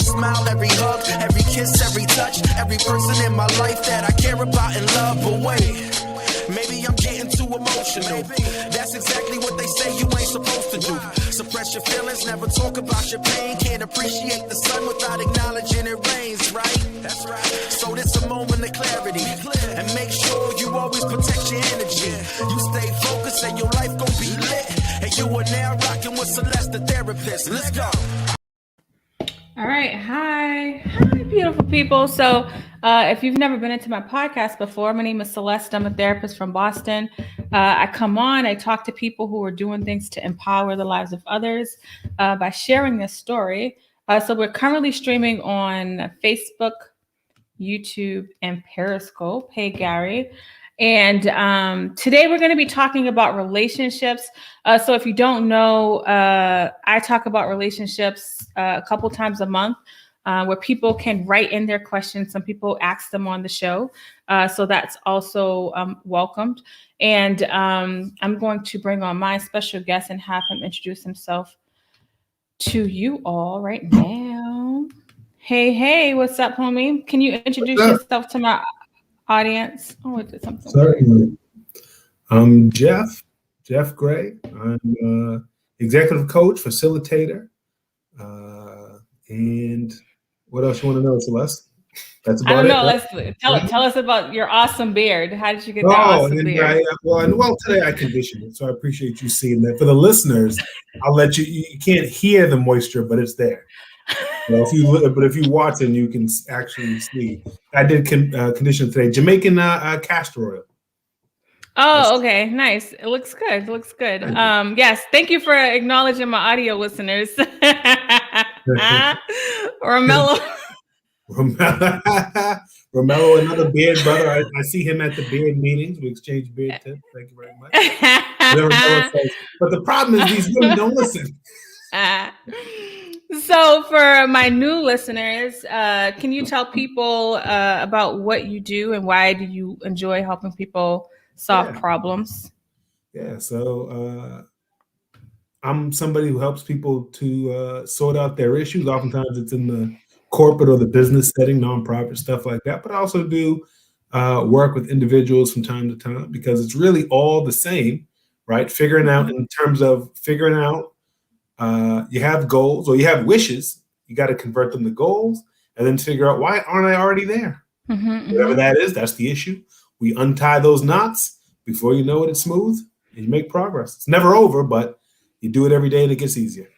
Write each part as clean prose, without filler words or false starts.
smile, every hug, every kiss, every touch, every person in my life that I care about and love. But wait, maybe I'm getting too emotional. That's exactly what they say you ain't supposed to do. Suppress your feelings, never talk about your pain. Can't appreciate the sun without acknowledging it rains, right? That's right. So this a moment of clarity. And make sure you always protect your energy. You stay focused and your life gon' be lit. And you are now rocking with Celeste the Therapist. Let's go. All right. Hi, beautiful people. So if you've never been into my podcast before, my name is Celeste. I'm a therapist from Boston. I come on, I talk to people who are doing things to empower the lives of others by sharing this story. So we're currently streaming on Facebook, YouTube, and Periscope. Hey, Gary. And today we're going to be talking about relationships. So if you don't know, I talk about relationships a couple times a month where people can write in their questions. Some people ask them on the show. So that's also welcomed. And I'm going to bring on my special guest and have him introduce himself to you all right now. Hey, what's up, homie? Can you introduce yourself to my audience? Oh, it did something. Certainly. I'm Jeff Gray. I'm executive coach, facilitator. And what else you want to know, Celeste? That's about it. I don't know. Let's tell us about your awesome beard. How did you get that awesome beard? Well, today I conditioned it, so I appreciate you seeing that. For the listeners, I'll let you. You can't hear the moisture, but it's there. Well, if you watch it, you can actually see. I did condition today. Jamaican castor oil. Oh, okay, nice. It looks good. Yes, thank you for acknowledging my audio listeners. Romello, another beard brother. I see him at the beard meetings. We exchange beard tips. Thank you very much. But the problem is these women don't listen. So for my new listeners, can you tell people about what you do and why do you enjoy helping people solve problems? Yeah, so I'm somebody who helps people to sort out their issues. Oftentimes it's in the corporate or the business setting, nonprofit, stuff like that. But I also do work with individuals from time to time because it's really all the same, right? Figuring out you have goals or you have wishes. You got to convert them to goals and then figure out why aren't I already there? Whatever that is, that's the issue. We untie those knots. Before you know it, it's smooth and you make progress. It's never over, but you do it every day and it gets easier.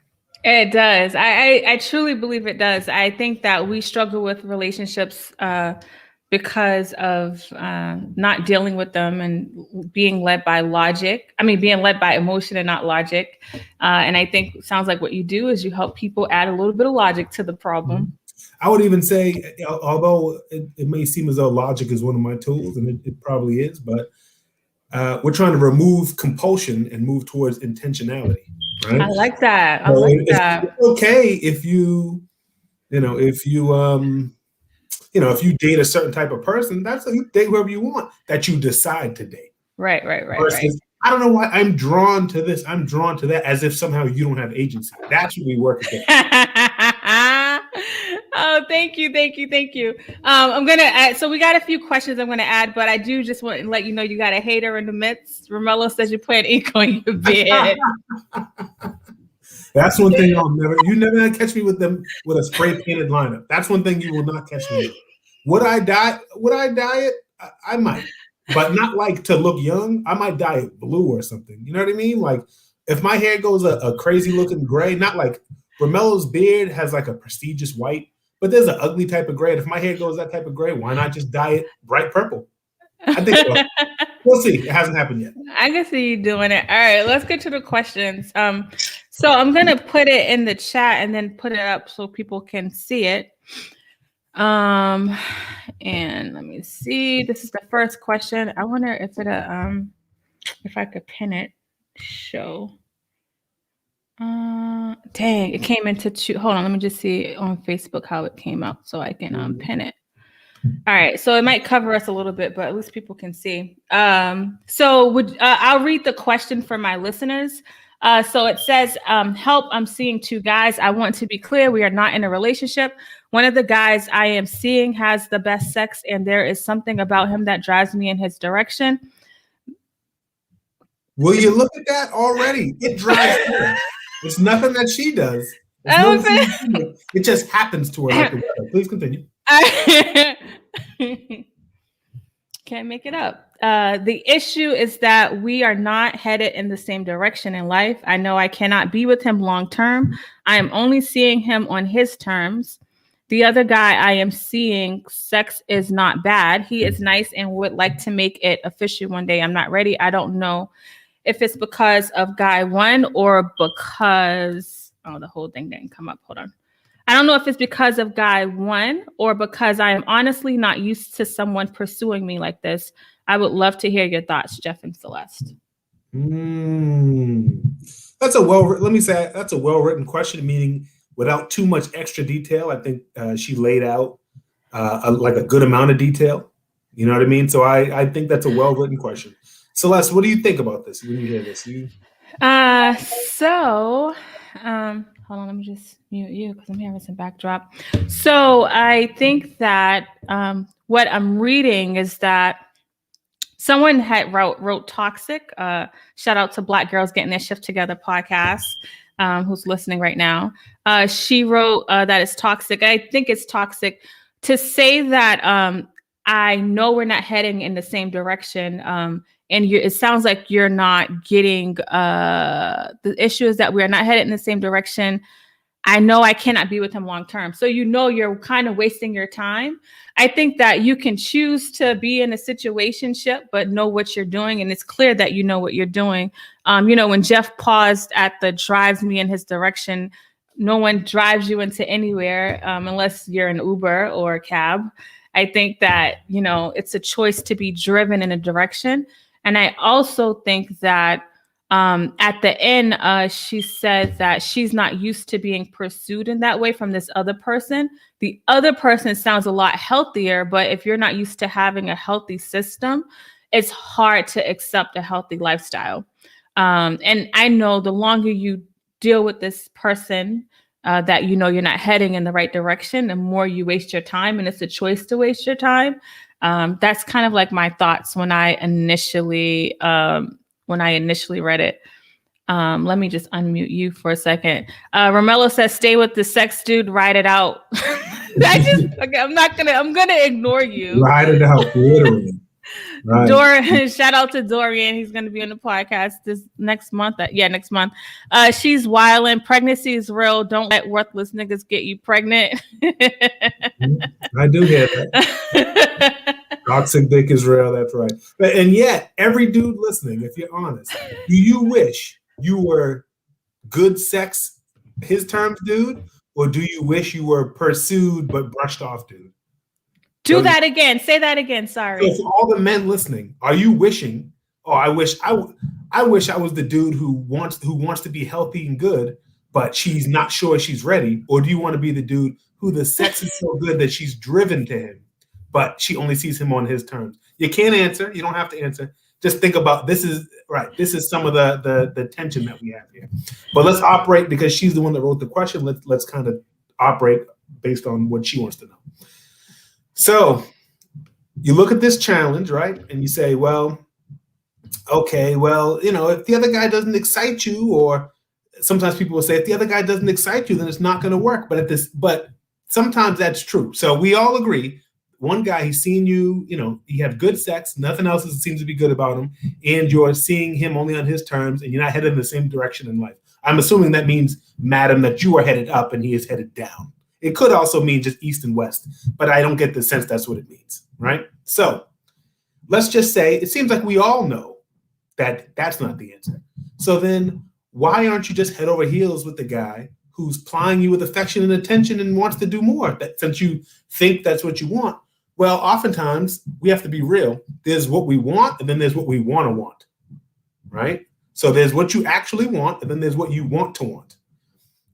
It does. I truly believe it does. I think that we struggle with relationships because of not dealing with them and being led by emotion and not logic. And I think it sounds like what you do is you help people add a little bit of logic to the problem. I would even say, although it may seem as though logic is one of my tools, and it probably is, but we're trying to remove compulsion and move towards intentionality. Right? I like that. It's okay if you date a certain type of person, you date whoever you want that you decide to date. Right. Versus, I don't know why I'm drawn to this. I'm drawn to that, as if somehow you don't have agency. That's what we work against. Oh, thank you. I'm gonna add. So we got a few questions I'm gonna add, but I do just want to let you know you got a hater in the midst. Romello says you're putting ink on your beard. That's one thing you're never gonna catch me with a spray painted lineup. That's one thing you will not catch me with. Would I dye it? I might, but not like to look young. I might dye it blue or something. You know what I mean? Like if my hair goes a crazy looking gray, not like Romello's beard has like a prestigious white, but there's an ugly type of gray. And if my hair goes that type of gray, why not just dye it bright purple? I think so. We'll see. It hasn't happened yet. I can see you doing it. All right, let's get to the questions. So I'm gonna put it in the chat and then put it up so people can see it. And let me see. This is the first question. I wonder if I could pin it. Show. Dang, it came into two. Hold on, let me just see on Facebook how it came out so I can pin it. All right, so it might cover us a little bit, but at least people can see. So I'll read the question for my listeners. So it says, help, I'm seeing two guys. I want to be clear, we are not in a relationship. One of the guys I am seeing has the best sex, and there is something about him that drives me in his direction. Will you look at that already? It drives her. It's nothing that she does. It just happens to her like the weather. Please continue. Can't make it up. The issue is that we are not headed in the same direction in life. I know I cannot be with him long term. I am only seeing him on his terms. The other guy I am seeing, sex is not bad. He is nice and would like to make it official one day. I'm not ready. I don't know if it's because of guy one or because, the whole thing didn't come up. Hold on. I don't know if it's because of guy one or because I am honestly not used to someone pursuing me like this. I would love to hear your thoughts, Jeff and Celeste. That's a well-written question, meaning without too much extra detail. I think she laid out a good amount of detail. You know what I mean? So I think that's a well-written question. Celeste, what do you think about this when you hear this? Hold on, let me just mute you because I'm hearing some backdrop. So I think that what I'm reading is that someone had wrote toxic. Shout out to Black Girls Getting Their Shift Together podcast, who's listening right now. She wrote that it's toxic. I think it's toxic to say that I know we're not heading in the same direction. And it sounds like you're not getting the issue is that we are not headed in the same direction. I know I cannot be with him long term. So you're kind of wasting your time. I think that you can choose to be in a situationship, but know what you're doing. And it's clear that you know what you're doing. When Jeff paused at the drives me in his direction, no one drives you into anywhere unless you're an Uber or a cab. I think that, it's a choice to be driven in a direction. And I also think that at the end, she said that she's not used to being pursued in that way from this other person. The other person sounds a lot healthier, but if you're not used to having a healthy system, it's hard to accept a healthy lifestyle. And I know the longer you deal with this person, that you're not heading in the right direction, the more you waste your time, and it's a choice to waste your time. That's kind of like my thoughts when I initially read it. Let me just unmute you for a second. Romello says, "Stay with the sex dude, ride it out." I'm gonna ignore you. Ride it out, literally. Right. Shout out to Dorian. He's going to be on the podcast this next month. Next month. She's wilding. Pregnancy is real. Don't let worthless niggas get you pregnant. I do hear that. Toxic dick is real. That's right. And yet, every dude listening, if you're honest, do you wish you were good sex, his terms, dude, or do you wish you were pursued but brushed off, dude? Do that again. Say that again. Sorry. So for all the men listening, are you wishing? Oh, I wish I was the dude who wants to be healthy and good, but she's not sure she's ready. Or do you want to be the dude who the sex is so good that she's driven to him, but she only sees him on his terms? You can't answer. You don't have to answer. Just think about this is right. This is some of the tension that we have here. But let's operate because she's the one that wrote the question. Let's kind of operate based on what she wants to know. So you look at this challenge, right? And you say, well, okay, well, if the other guy doesn't excite you, or sometimes people will say, if the other guy doesn't excite you, then it's not going to work. But sometimes that's true. So we all agree. One guy, he's seen you, you have good sex. Nothing else seems to be good about him. And you're seeing him only on his terms, and you're not headed in the same direction in life. I'm assuming that means, madam, that you are headed up and he is headed down. It could also mean just east and west, but I don't get the sense that's what it means, right? So let's just say it seems like we all know that that's not the answer. So then why aren't you just head over heels with the guy who's plying you with affection and attention and wants to do more? That since you think that's what you want, well, oftentimes we have to be real. There's what we want, and then there's what we want to want, right? So there's what you actually want, and then there's what you want to want.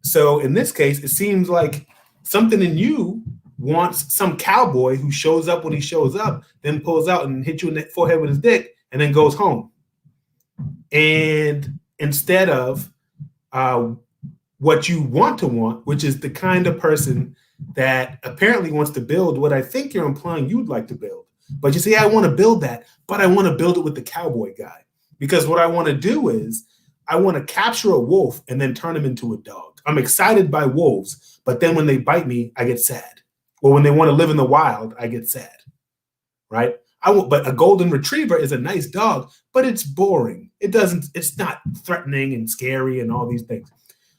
So in this case, it seems like something in you wants some cowboy who shows up when he shows up, then pulls out and hits you in the forehead with his dick, and then goes home. And instead of what you want to want, which is the kind of person that apparently wants to build what I think you're implying you'd like to build. But you say, I want to build that, but I want to build it with the cowboy guy. Because what I want to do is I want to capture a wolf and then turn him into a dog. I'm excited by wolves, but then when they bite me, I get sad. Or when they want to live in the wild, I get sad, right? But a golden retriever is a nice dog, but it's boring. It's not threatening and scary and all these things.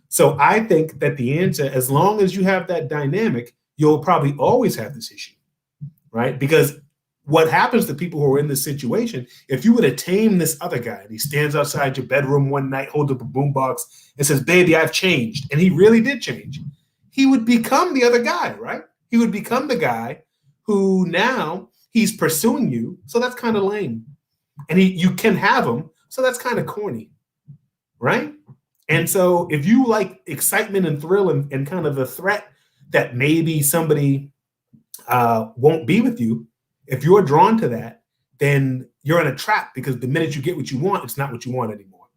So I think that the answer, as long as you have that dynamic, you'll probably always have this issue, right? Because what happens to people who are in this situation, if you were to tame this other guy and he stands outside your bedroom one night, holds up a boombox and says, baby, I've changed. And he really did change. He would become the other guy, right? He would become the guy who now he's pursuing you. So that's kind of lame. And you can have him. So that's kind of corny, right? And so if you like excitement and thrill and kind of the threat that maybe somebody won't be with you, if you're drawn to that, then you're in a trap because the minute you get what you want, it's not what you want anymore.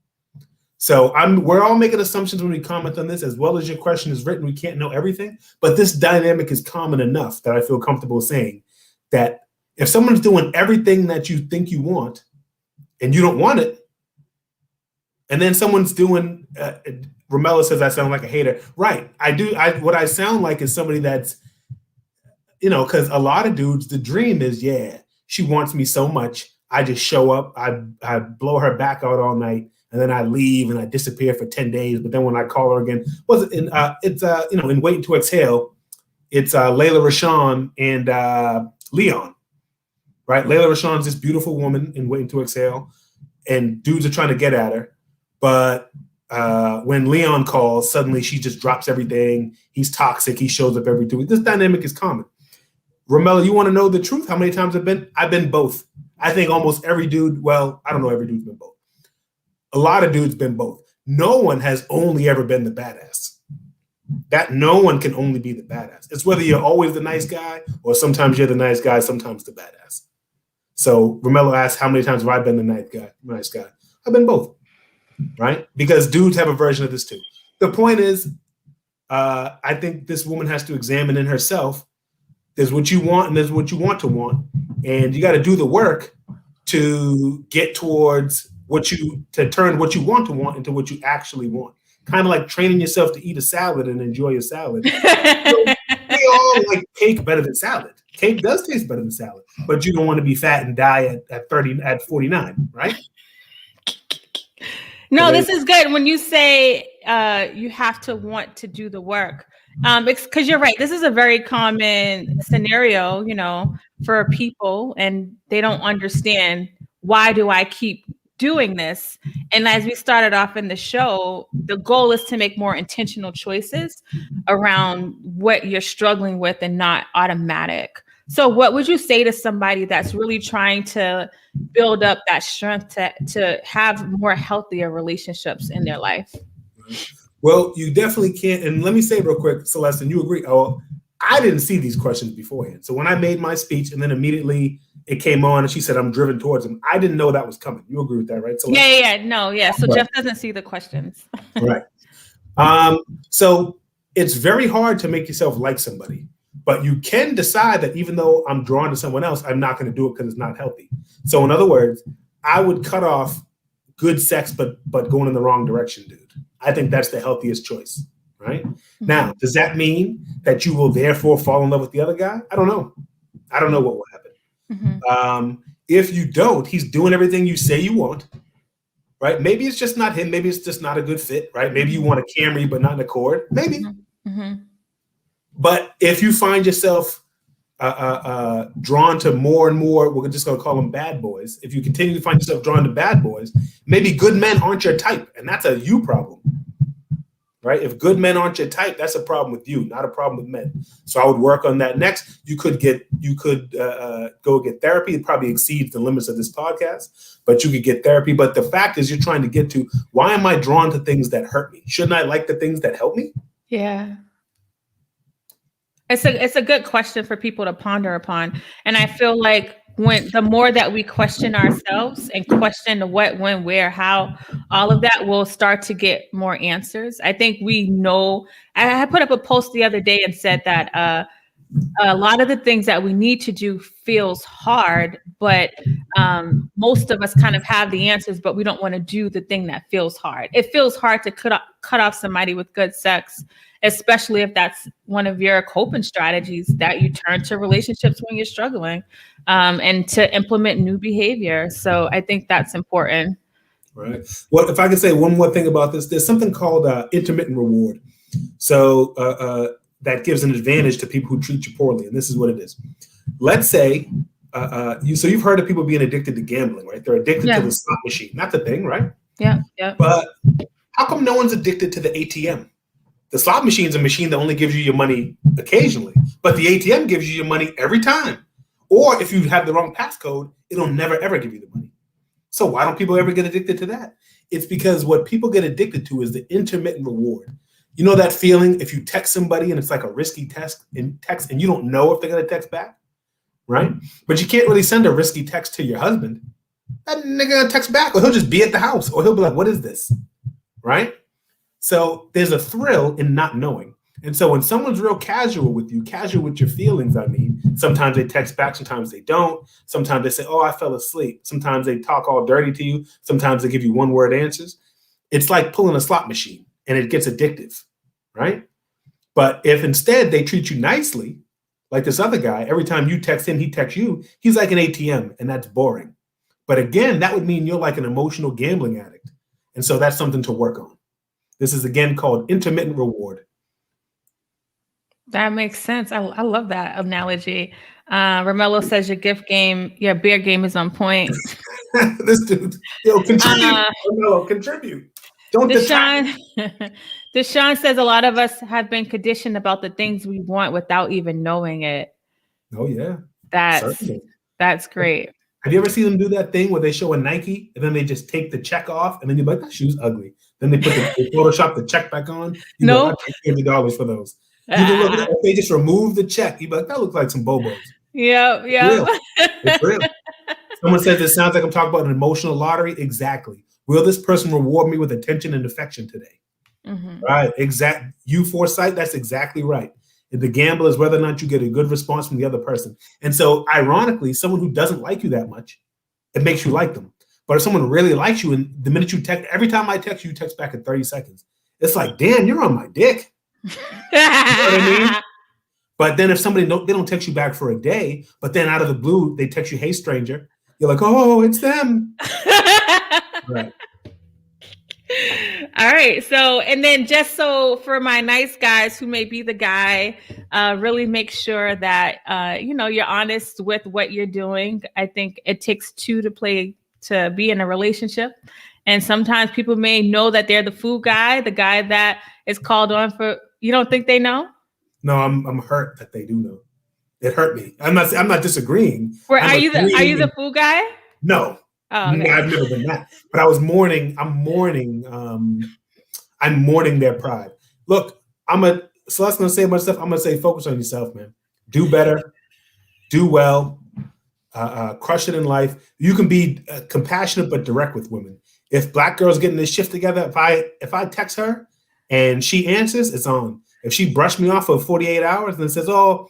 So we're all making assumptions when we comment on this, as well as your question is written. We can't know everything, but this dynamic is common enough that I feel comfortable saying that if someone's doing everything that you think you want and you don't want it, and then someone's doing, Romello says I sound like a hater. Right. I do. What I sound like is somebody that's, because a lot of dudes, the dream is, yeah, she wants me so much. I just show up, I blow her back out all night, and then I leave and I disappear for 10 days. But then when I call her again, in Waiting to Exhale, it's Layla Rashawn and Leon, right? Layla Rashawn's this beautiful woman in Waiting to Exhale, and dudes are trying to get at her. But when Leon calls, suddenly she just drops everything. He's toxic. He shows up every 2 weeks. This dynamic is common. Romello, you want to know the truth? How many times I've been? I've been both. I think almost every dude, well, I don't know every dude's been both. A lot of dudes been both. No one has only ever been the badass. That no one can only be the badass. It's whether you're always the nice guy or sometimes you're the nice guy, sometimes the badass. So Romello asked, how many times have I been the nice guy? I've been both, right? Because dudes have a version of this too. The point is, I think this woman has to examine in herself. There's what you want and there's what you want to want. And you got to do the work to get towards to turn what you want to want into what you actually want. Kind of like training yourself to eat a salad and enjoy a salad. So we all like cake better than salad. Cake does taste better than salad, but you don't want to be fat and die at 49, right? No, this is good. When you say you have to want to do the work, because you're right. This is a very common scenario, for people, and they don't understand, why do I keep doing this? And as we started off in the show, the goal is to make more intentional choices around what you're struggling with and not automatic. So what would you say to somebody that's really trying to build up that strength to have more healthier relationships in their life? Well, you definitely can't. And let me say real quick, Celeste, and you agree. Oh, I didn't see these questions beforehand. So when I made my speech and then immediately it came on and she said, I'm driven towards them, I didn't know that was coming. You agree with that, right? Celeste? Yeah. So right. Jeff doesn't see the questions. Right. So it's very hard to make yourself like somebody. But you can decide that even though I'm drawn to someone else, I'm not going to do it because it's not healthy. So in other words, I would cut off good sex, but going in the wrong direction, dude. I think that's the healthiest choice, right? Mm-hmm. Now, does that mean that you will therefore fall in love with the other guy? I don't know. I don't know what will happen. Mm-hmm. If you don't, he's doing everything you say you want, right? Maybe it's just not him. Maybe it's just not a good fit, right? Maybe you want a Camry, but not an Accord. Maybe. Mm-hmm. But if you find yourself drawn to more and more, we're just going to call them bad boys. If you continue to find yourself drawn to bad boys, maybe good men aren't your type, and that's a you problem, right? If good men aren't your type, that's a problem with you, not a problem with men. So I would work on that. Next, you could go get therapy. It probably exceeds the limits of this podcast, but you could get therapy. But the fact is, you're trying to get to, why am I drawn to things that hurt me? Shouldn't I like the things that help me? Yeah. It's a good question for people to ponder upon. And I feel like the more that we question ourselves and question the what, when, where, how, all of that, will start to get more answers. I think we know. I put up a post the other day and said that a lot of the things that we need to do feels hard, but most of us kind of have the answers, but we don't want to do the thing that feels hard. It feels hard to cut off somebody with good sex, especially if that's one of your coping strategies that you turn to relationships when you're struggling, and to implement new behavior. So I think that's important. Right. Well, if I could say one more thing about this, there's something called intermittent reward. So that gives an advantage to people who treat you poorly. And this is what it is. Let's say you've heard of people being addicted to gambling, right? They're addicted to the slot machine. That's the thing, right? Yeah. But how come no one's addicted to the ATM? The slot machine is a machine that only gives you your money occasionally, but the ATM gives you your money every time. Or if you have the wrong passcode, it'll never, ever give you the money. So why don't people ever get addicted to that? It's because what people get addicted to is the intermittent reward. You know that feeling if you text somebody and it's like a risky text and you don't know if they're going to text back, right? But you can't really send a risky text to your husband. That nigga going to text back, or he'll just be at the house, or he'll be like, what is this, right? So there's a thrill in not knowing. And so when someone's real casual with you, casual with your feelings, I mean, sometimes they text back, sometimes they don't. Sometimes they say, oh, I fell asleep. Sometimes they talk all dirty to you. Sometimes they give you one-word answers. It's like pulling a slot machine, and it gets addictive, right? But if instead they treat you nicely, like this other guy, every time you text him, he texts you, he's like an ATM, and that's boring. But again, that would mean you're like an emotional gambling addict. And so that's something to work on. This is, again, called intermittent reward. That makes sense. I love that analogy. Romello says your beer game is on point. This dude, contribute. Romello, contribute. Don't Deshaun says a lot of us have been conditioned about the things we want without even knowing it. Oh yeah, that's great. Have you ever seen them do that thing where they show a Nike and then they just take the check off and then you're like, that shoe's ugly. Then they Photoshop the check back on. I paid $50 for those. You can look at it, if they just remove the check, you'd be like, that looks like some Bobos. Yeah. It's real. Someone says it sounds like I'm talking about an emotional lottery. Exactly. Will this person reward me with attention and affection today? Mm-hmm. Right. You foresight. That's exactly right. The gamble is whether or not you get a good response from the other person. And so ironically, someone who doesn't like you that much, it makes you like them. But if someone really likes you, and the minute you text, every time I text you text back in 30 seconds. It's like, damn, you're on my dick. You know what I mean? But then if somebody they don't text you back for a day, but then out of the blue, they text you, hey, stranger. You're like, oh, it's them. Right. All right. So, and then just so for my nice guys who may be the guy, really make sure that, you're honest with what you're doing. I think it takes two to be in a relationship. And sometimes people may know that they're the fool guy, the guy that is called on for, you don't think they know? No, I'm hurt that they do know. It hurt me. I'm not disagreeing. Are you the fool guy? No. Oh, okay. I've never been that. But I'm mourning their pride. Look, Celeste gonna say much stuff. I'm gonna say focus on yourself, man. Do better, do well, crush it in life. You can be compassionate but direct with women. If black girls getting this shift together, if I text her and she answers, it's on. If she brushed me off for 48 hours and says, "Oh,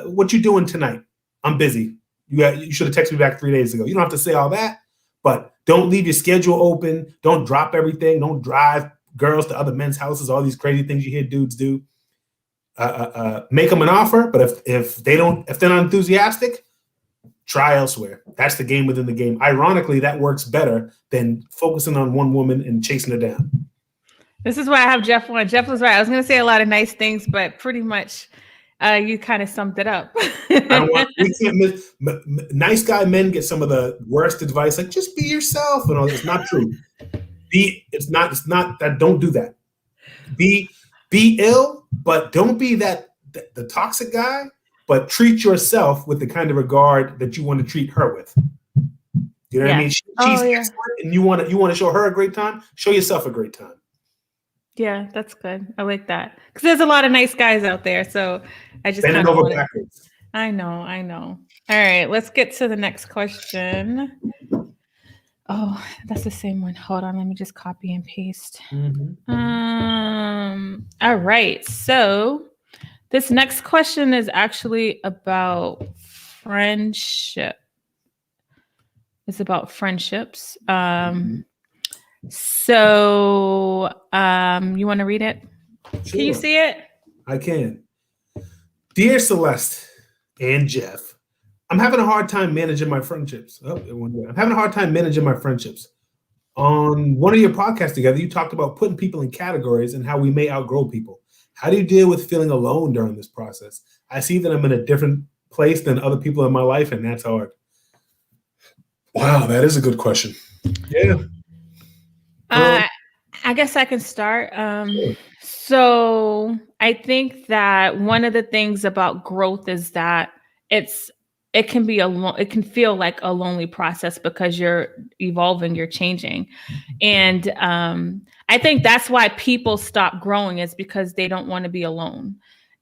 what you doing tonight? I'm busy. You should have texted me back 3 days ago." You don't have to say all that, but don't leave your schedule open. Don't drop everything. Don't drive girls to other men's houses. All these crazy things you hear dudes do. Make them an offer, but if they're not enthusiastic, try elsewhere. That's the game within the game. Ironically, that works better than focusing on one woman and chasing her down. This is why I have Jeff on. Jeff was right. I was going to say a lot of nice things, but pretty much you kind of summed it up. We can't miss. Nice guy men get some of the worst advice, like just be yourself and all. It's not true. It's not that. Don't do that. Be ill, but don't be the toxic guy. But treat yourself with the kind of regard that you want to treat her with. You know what I mean? She's excellent, and you want to show her a great time. Show yourself a great time. Yeah, that's good. I like that because there's a lot of nice guys out there. So I just bend it over backwards. I know. All right, let's get to the next question. Oh, that's the same one. Hold on, let me just copy and paste. All right. So this next question is actually about friendship. It's about friendships. So you want to read it? Sure. Can you see it? I can. Dear Celeste and Jeff, I'm having a hard time managing my friendships. I'm having a hard time managing my friendships. On one of your podcasts together, you talked about putting people in categories and how we may outgrow people. How do you deal with feeling alone during this process? I see that I'm in a different place than other people in my life, and that's hard. Wow, that is a good question. Yeah. I guess I can start. So I think that one of the things about growth is that it can feel like a lonely process because you're evolving, you're changing. And I think that's why people stop growing, is because they don't want to be alone.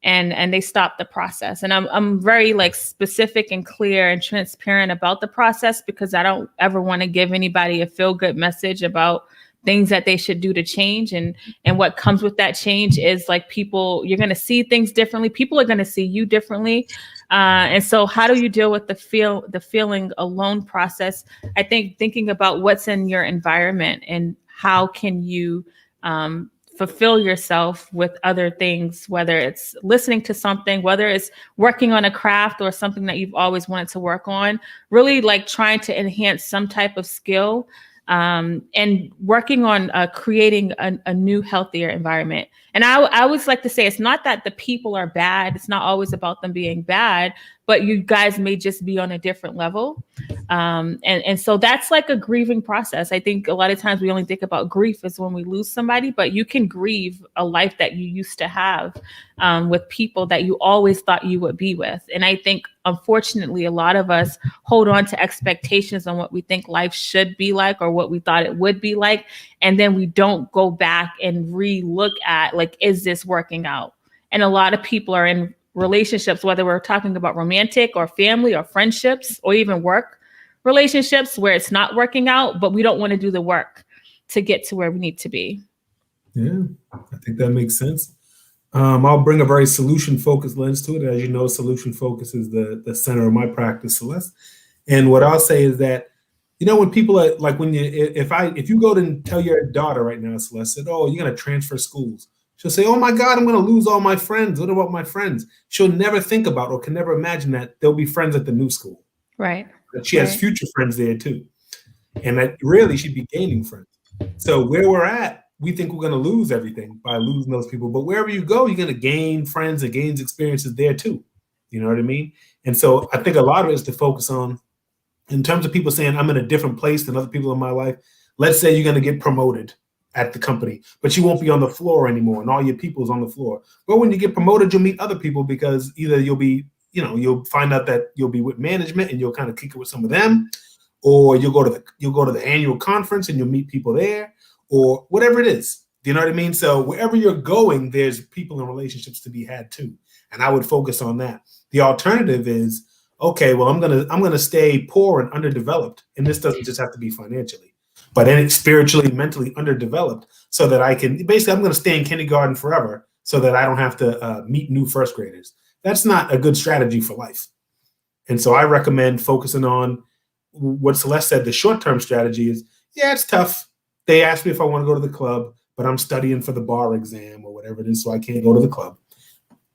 And they stop the process. And I'm very like specific and clear and transparent about the process, because I don't ever want to give anybody a feel good message about things that they should do to change. And what comes with that change is like you're going to see things differently. People are going to see you differently. And so how do you deal with the feeling alone process? I think thinking about what's in your environment and how can you fulfill yourself with other things, whether it's listening to something, whether it's working on a craft or something that you've always wanted to work on, really like trying to enhance some type of skill, and working on creating a new, healthier environment. And I always like to say, it's not that the people are bad. It's not always about them being bad, but you guys may just be on a different level. And so that's like a grieving process. I think a lot of times we only think about grief is when we lose somebody, but you can grieve a life that you used to have with people that you always thought you would be with. And I think, unfortunately, a lot of us hold on to expectations on what we think life should be like or what we thought it would be like. And then we don't go back and re-look at, like, is this working out? And a lot of people are in relationships, whether we're talking about romantic or family or friendships or even work relationships, where it's not working out, but we don't want to do the work to get to where we need to be. Yeah, I think that makes sense. I'll bring a very solution-focused lens to it. As you know, solution focus is the center of my practice, Celeste. And what I'll say is that, you know, when people are like, if you go to tell your daughter right now, Celeste, said, "Oh, you're going to transfer schools," she'll say, "Oh my God, I'm going to lose all my friends. What about my friends?" She'll never think about or can never imagine that there'll be friends at the new school. Right. That she has future friends there too. And that really she'd be gaining friends. So where we're at, we think we're going to lose everything by losing those people. But wherever you go, you're going to gain friends and gain experiences there too. You know what I mean? And so I think a lot of it is to focus on, in terms of people saying, I'm in a different place than other people in my life. Let's say you're going to get promoted at the company, but you won't be on the floor anymore and all your people's on the floor. Well, when you get promoted, you'll meet other people, because either you'll find out that you'll be with management and you'll kind of kick it with some of them, or you'll go to the annual conference and you'll meet people there, or whatever it is. Do you know what I mean? So wherever you're going, there's people and relationships to be had too. And I would focus on that. The alternative is, okay, well, I'm gonna stay poor and underdeveloped. And this doesn't just have to be financially, but spiritually, mentally underdeveloped, so that I'm gonna stay in kindergarten forever so that I don't have to meet new first graders. That's not a good strategy for life. And so I recommend focusing on what Celeste said. The short-term strategy is, yeah, it's tough. They asked me if I want to go to the club, but I'm studying for the bar exam or whatever it is, so I can't go to the club.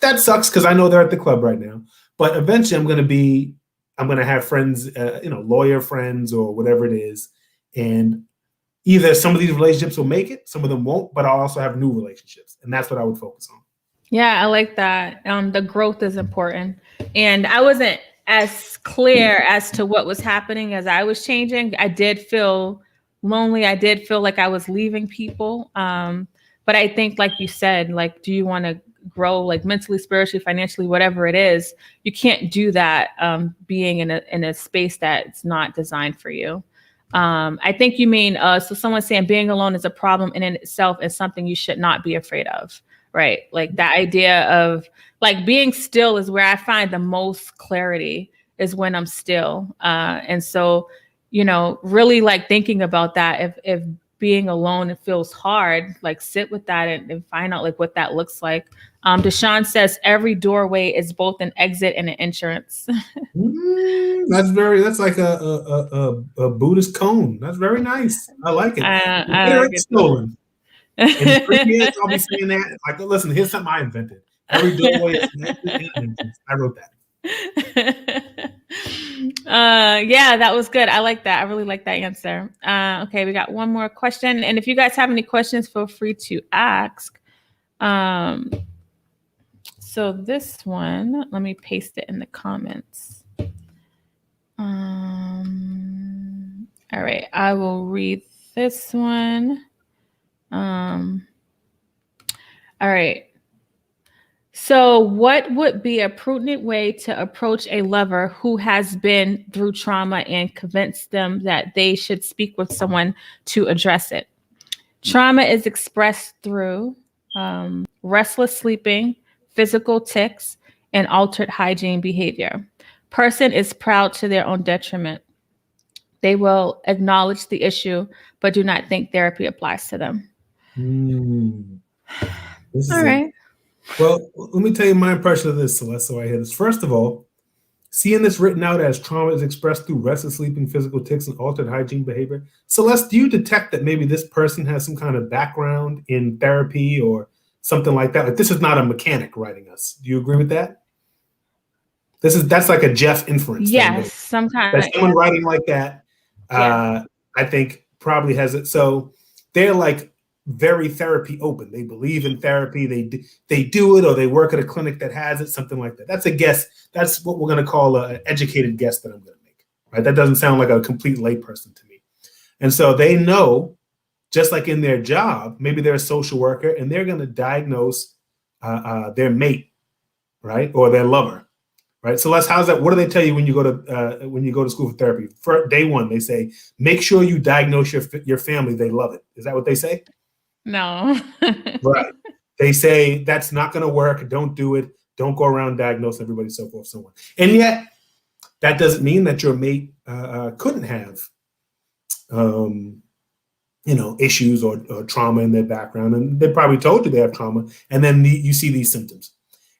That sucks because I know they're at the club right now. But eventually I'm going to have friends, lawyer friends or whatever it is. And either some of these relationships will make it, some of them won't, but I'll also have new relationships. And that's what I would focus on. Yeah, I like that. The growth is important. And I wasn't as clear as to what was happening as I was changing. I did feel lonely. I did feel like I was leaving people. But I think, like you said, like, do you want to grow, like, mentally, spiritually, financially, whatever it is? You can't do that being in a space that's not designed for you. I think you mean, so someone's saying being alone is a problem in itself and something you should not be afraid of. right? Like that idea of like being still is where I find the most clarity is when I'm still. And so, really like thinking about that, if being alone, it feels hard, like sit with that and find out like what that looks like. Deshaun says every doorway is both an exit and an entrance. That's like a Buddhist cone. That's very nice. I like it. It's stolen. In 3 years, I'll be saying that. Like, listen, here's something I invented. Every doorway is an exit and an entrance. I wrote that. Yeah, that was good. I like that. I really like that answer. Okay, we got one more question. And if you guys have any questions, feel free to ask. So this one, let me paste it in the comments. All right, I will read this one. All right. So what would be a prudent way to approach a lover who has been through trauma and convince them that they should speak with someone to address it? Trauma is expressed through restless sleeping, physical tics, and altered hygiene behavior. Person is proud to their own detriment. They will acknowledge the issue, but do not think therapy applies to them. All right. Well, let me tell you my impression of this, Celeste, so I hear this. First of all, seeing this written out as trauma is expressed through restless sleeping, physical tics, and altered hygiene behavior. Celeste, do you detect that maybe this person has some kind of background in therapy or something like that? Like, this is not a mechanic writing us. Do you agree with that? That's like a Jeff inference. Yes, sometimes. Someone writing like that, I think probably has it. So they're like very therapy open. They believe in therapy. They do it, or they work at a clinic that has it, something like that. That's a guess. That's what we're going to call an educated guess that I'm going to make. Right? That doesn't sound like a complete layperson to me. And so they know, just like in their job, maybe they're a social worker and they're going to diagnose their mate, right, or their lover, right? So how's that? What do they tell you when you go to school for therapy? For day one, they say, make sure you diagnose your family. They love it. Is that what they say? No. Right. They say that's not going to work. Don't do it. Don't go around diagnosing everybody, so forth, so on. And yet, that doesn't mean that your mate couldn't have, issues or trauma in their background. And they probably told you they have trauma. And then you see these symptoms.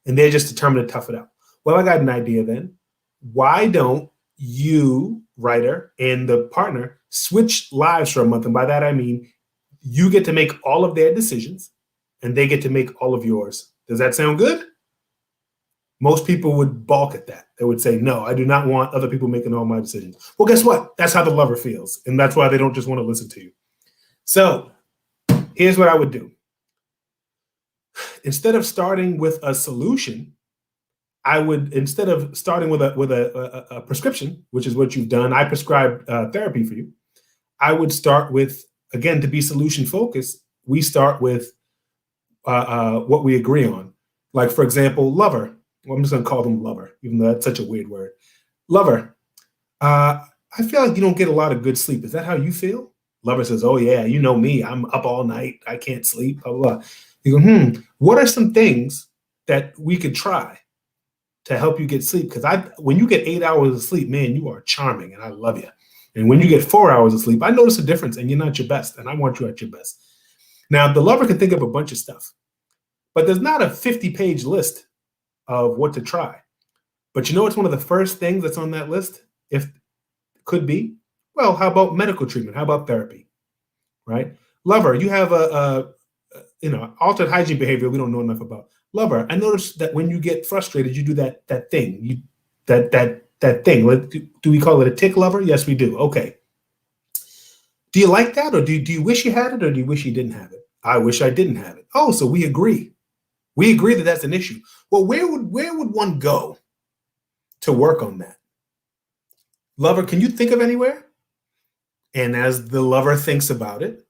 And they're just determined to tough it out. Well, I got an idea then. Why don't you, writer, and the partner switch lives for a month? And by that, I mean, you get to make all of their decisions and they get to make all of yours. Does that sound good? Most people would balk at that. They would say, no, I do not want other people making all my decisions. Well, guess what? That's how the lover feels. And that's why they don't just want to listen to you. So here's what I would do. Instead of starting with a solution, instead of starting with a prescription, which is what you've done, I prescribe therapy for you. I would start with, again, to be solution focused, we start with what we agree on. Like, for example, lover. Well, I'm just going to call them lover, even though that's such a weird word. Lover, I feel like you don't get a lot of good sleep. Is that how you feel? Lover says, oh, yeah, you know me. I'm up all night. I can't sleep, blah, blah, blah. You go, what are some things that we could try to help you get sleep? Because when you get 8 hours of sleep, man, you are charming and I love you. And when you get 4 hours of sleep, I notice a difference and you're not your best. And I want you at your best. Now, the lover can think of a bunch of stuff, but there's not a 50-page list of what to try. But you know what's one of the first things that's on that list? If could be, well, how about medical treatment? How about therapy? Right? Lover, you have altered hygiene behavior we don't know enough about. Lover, I noticed that when you get frustrated, you do that thing. That thing. Do we call it a tick, lover? Yes, we do. Okay. Do you like that? Or do you wish you had it, or do you wish you didn't have it? I wish I didn't have it. Oh, so we agree. We agree that that's an issue. Well, where would one go to work on that? Lover, can you think of anywhere? And as the lover thinks about it,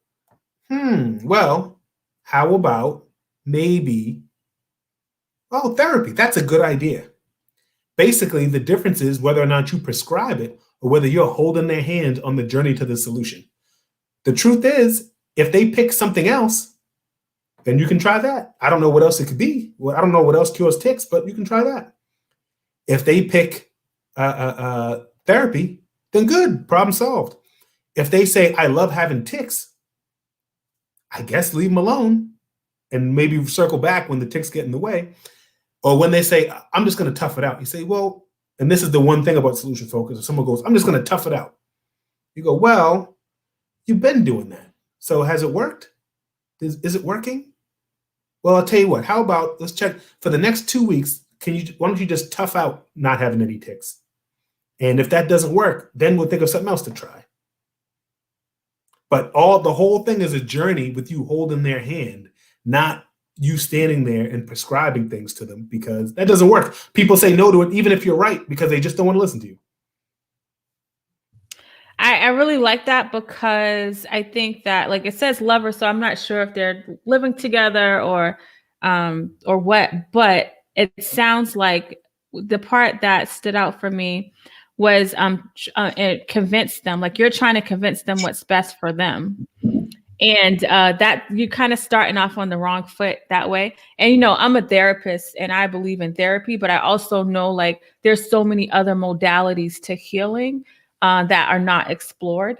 well, how about maybe, therapy. That's a good idea. Basically, the difference is whether or not you prescribe it or whether you're holding their hand on the journey to the solution. The truth is, if they pick something else, then you can try that. I don't know what else it could be. Well, I don't know what else cures tics, but you can try that. If they pick therapy, then good, problem solved. If they say, I love having tics, I guess leave them alone and maybe circle back when the tics get in the way. Or when they say, I'm just going to tough it out. You say, well, and this is the one thing about solution focus. If someone goes, I'm just going to tough it out. You go, well, you've been doing that. So has it worked? Is it working? Well, I'll tell you what, how about, let's check for the next 2 weeks. Why don't you just tough out not having any tics? And if that doesn't work, then we'll think of something else to try. But the whole thing is a journey with you holding their hand, not you standing there and prescribing things to them, because that doesn't work. People say no to it, even if you're right, because they just don't want to listen to you. I really like that, because I think that, like it says lover, so I'm not sure if they're living together or what, but it sounds like the part that stood out for me was it convinced them, like you're trying to convince them what's best for them. And that you kind of starting off on the wrong foot that way. And, I'm a therapist and I believe in therapy, but I also know like there's so many other modalities to healing that are not explored,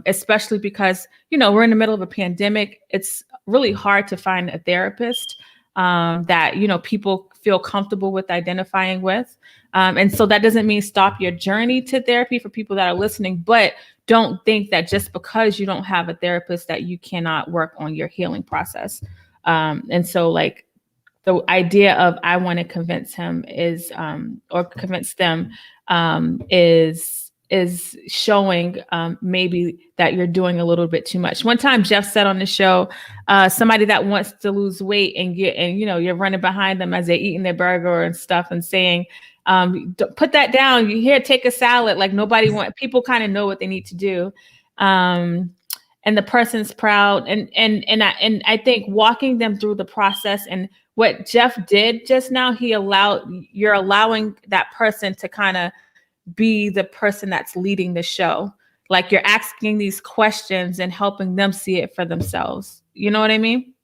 especially because, we're in the middle of a pandemic. It's really hard to find a therapist that, people feel comfortable with identifying with. And so that doesn't mean stop your journey to therapy for people that are listening, but don't think that just because you don't have a therapist that you cannot work on your healing process. And so like the idea of I want to convince him is, or convince them is showing maybe that you're doing a little bit too much. One time Jeff said on the show, somebody that wants to lose weight and you're running behind them as they're eating their burger and stuff and saying, put that down. You here, take a salad. Like people kind of know what they need to do. And the person's proud. And I think walking them through the process and what Jeff did just now, you're allowing that person to kind of be the person that's leading the show. Like you're asking these questions and helping them see it for themselves. You know what I mean?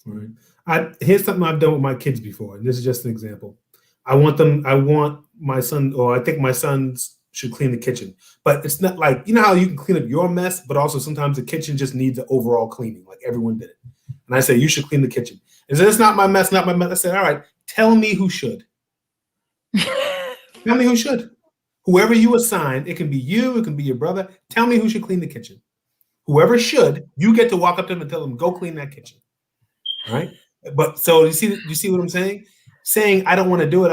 Right. Here's something I've done with my kids before. And this is just an example. I want my son, or I think my sons should clean the kitchen, but it's not like, how you can clean up your mess, but also sometimes the kitchen just needs an overall cleaning. Like everyone did it. And I say, you should clean the kitchen. And so it's not my mess, not my mess. I said, all right, tell me who should. Tell me who should. Whoever you assign, it can be you, it can be your brother. Tell me who should clean the kitchen. Whoever should, you get to walk up to them and tell them, go clean that kitchen. All right. But so you see what I'm saying? Saying, I don't want to do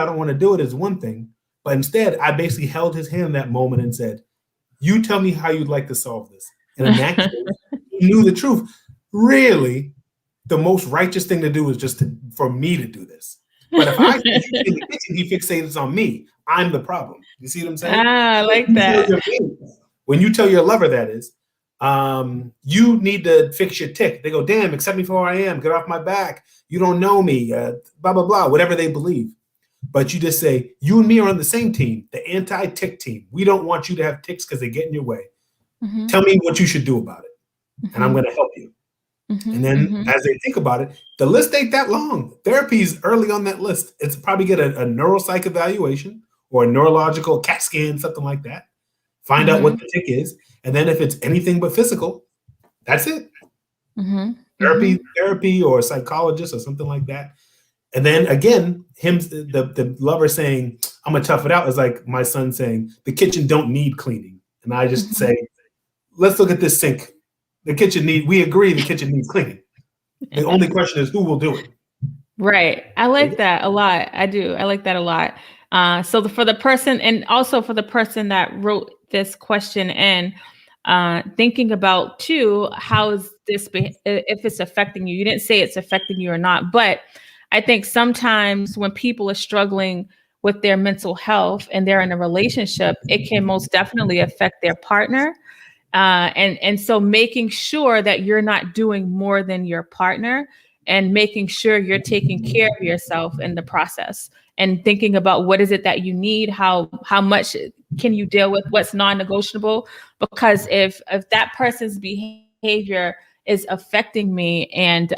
it is one thing. But instead, I basically held his hand that moment and said, you tell me how you'd like to solve this. And in that case, he knew the truth. Really, the most righteous thing to do is just for me to do this. But if I in the kitchen, he fixates on me. I'm the problem. You see what I'm saying? I like that. When you tell your lover that is, you need to fix your tic. They go, damn, accept me for who I am. Get off my back. You don't know me. Blah, blah, blah, whatever they believe. But you just say, you and me are on the same team, the anti-tic team. We don't want you to have tics because they get in your way. Mm-hmm. Tell me what you should do about it. Mm-hmm. And I'm going to help you. Mm-hmm. And then as they think about it, the list ain't that long. Therapy is early on that list. It's probably get a neuropsych evaluation or a neurological CAT scan, something like that. Find out what the tic is. And then if it's anything but physical, that's it. Mm-hmm. Therapy or a psychologist or something like that. And then again, the lover saying, I'm going to tough it out is like my son saying, the kitchen don't need cleaning. And I just say, let's look at this sink. We agree the kitchen needs cleaning. The only question is who will do it. Right. I like that a lot. I do. I like that a lot. So for the person, and also for the person that wrote this question in, thinking about too, how is this, if it's affecting you? You didn't say it's affecting you or not, but I think sometimes when people are struggling with their mental health and they're in a relationship, it can most definitely affect their partner. And so making sure that you're not doing more than your partner and making sure you're taking care of yourself in the process and thinking about what is it that you need, how much can you deal with, what's non-negotiable, because if that person's behavior is affecting me, and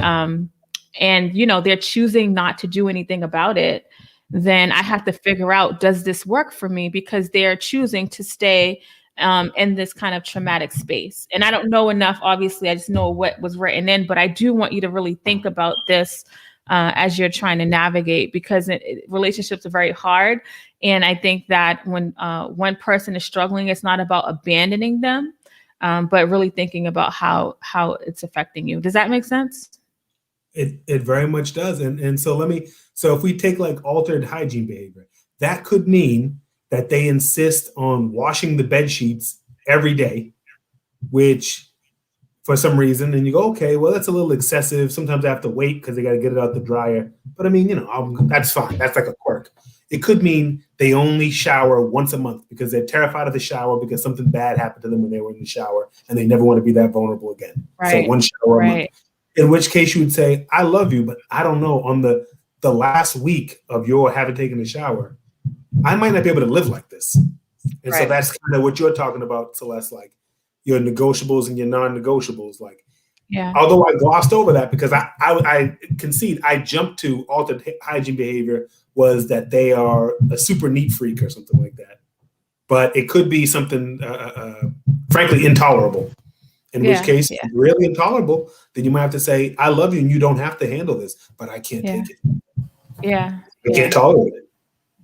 they're choosing not to do anything about it, then I have to figure out, does this work for me? Because they're choosing to stay in this kind of traumatic space. And I don't know enough, obviously, I just know what was written in, but I do want you to really think about this as you're trying to navigate, because relationships are very hard. And I think that when one person is struggling, it's not about abandoning them, but really thinking about how it's affecting you. Does that make sense? It very much does. And so if we take like altered hygiene behavior, that could mean that they insist on washing the bed sheets every day, which for some reason, and you go, okay, well, that's a little excessive. Sometimes I have to wait because they got to get it out the dryer. But I mean, that's fine. That's like a quirk. It could mean they only shower once a month because they're terrified of the shower because something bad happened to them when they were in the shower and they never want to be that vulnerable again. Right. So one shower a month. In which case you would say, I love you, but I don't know, on the last week of your having taken a shower, I might not be able to live like this. And so that's kind of what you're talking about, Celeste, like your negotiables and your non-negotiables. Like, although I glossed over that because I concede, I jumped to altered hygiene behavior was that they are a super neat freak or something like that. But it could be something, frankly, intolerable. In which case, if it's really intolerable, then you might have to say, I love you and you don't have to handle this, but I can't take it. Yeah. I can't tolerate it.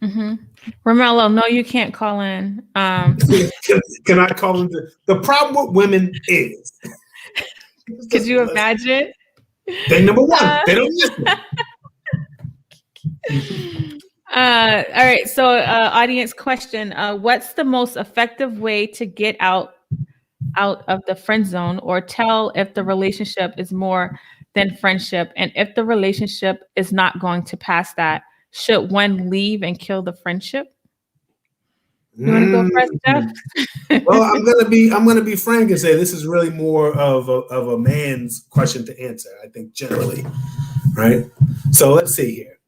Mm-hmm. Romello, no, you can't call in. Can I call in? The problem with women is. Could you imagine? Thing number one, they don't listen. All right. So, audience question: what's the most effective way to get out of the friend zone, or tell if the relationship is more than friendship, and if the relationship is not going to pass that? Should one leave and kill the friendship? You want to go first, Jeff? Well, I'm gonna be frank and say this is really more of a man's question to answer. I think generally, right? So let's see here.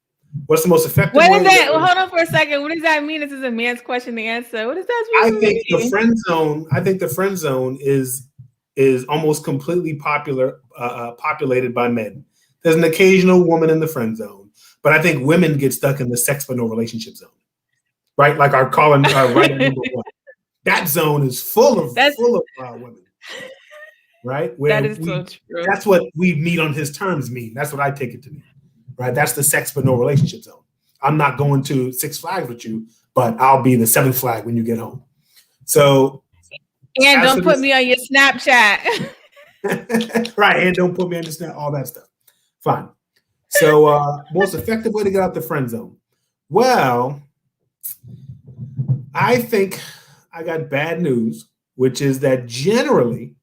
What's the most effective? What is that? Well, hold on for a second. What does that mean? This is a man's question to answer. What does that mean? I think the friend zone is almost completely populated by men. There's an occasional woman in the friend zone, but I think women get stuck in the sex but no relationship zone, right? Like our calling right at number one. That zone is full of women, right? That is so true. That's what we meet on his terms mean. That's what I take it to mean, right? That's the sex but no relationship zone. I'm not going to Six Flags with you, but I'll be the seventh flag when you get home. So, and don't put me on your Snapchat. Right, and don't put me on your Snap, all that stuff. Fine. So, most effective way to get out the friend zone. Well, I think I got bad news, which is that generally,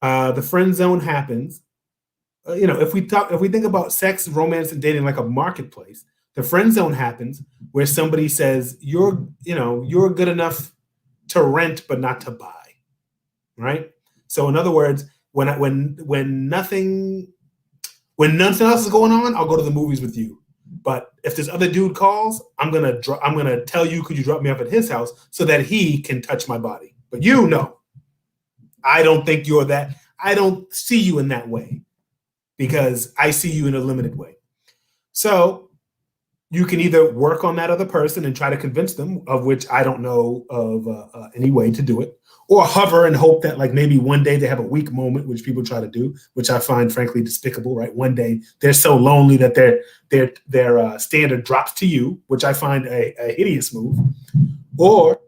the friend zone happens. If we think about sex, romance, and dating like a marketplace, the friend zone happens where somebody says you're good enough to rent but not to buy, right? So in other words, when nothing else is going on, I'll go to the movies with you. But if this other dude calls, I'm gonna tell you, could you drop me off at his house so that he can touch my body? But I don't think you're that. I don't see you in that way because I see you in a limited way. So you can either work on that other person and try to convince them, of which I don't know of any way to do it, or hover and hope that like maybe one day they have a weak moment, which people try to do, which I find frankly despicable, right? One day they're so lonely that their standard drops to you, which I find a hideous move. Or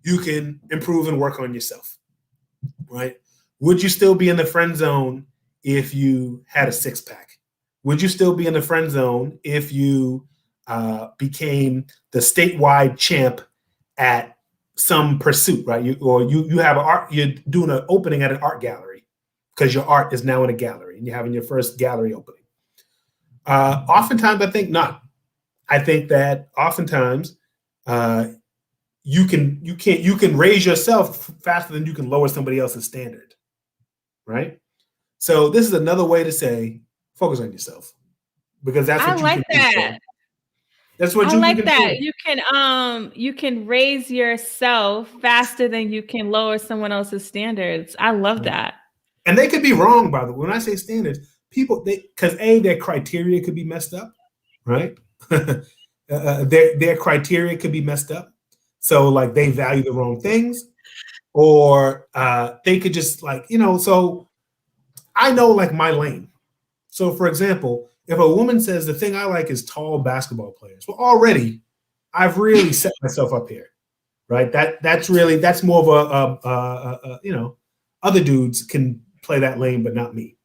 you can improve and work on yourself, right? Would you still be in the friend zone if you had a six-pack? Would you still be in the friend zone if you became the statewide champ at some pursuit, right? You have you're doing an opening at an art gallery because your art is now in a gallery and you're having your first gallery opening. Oftentimes, I think not. I think that oftentimes you can raise yourself faster than you can lower somebody else's standard, right? So this is another way to say focus on yourself because that's what I like that. That's what I you like can that. do. You can raise yourself faster than you can lower someone else's standards. I love that. And they could be wrong, by the way. When I say standards, people, because their criteria could be messed up, right? Their criteria could be messed up. So like they value the wrong things, or they could just like, so I know like my lane. So for example, if a woman says the thing I like is tall basketball players, well, already I've really set myself up here, right? That's more of a other dudes can play that lane, but not me.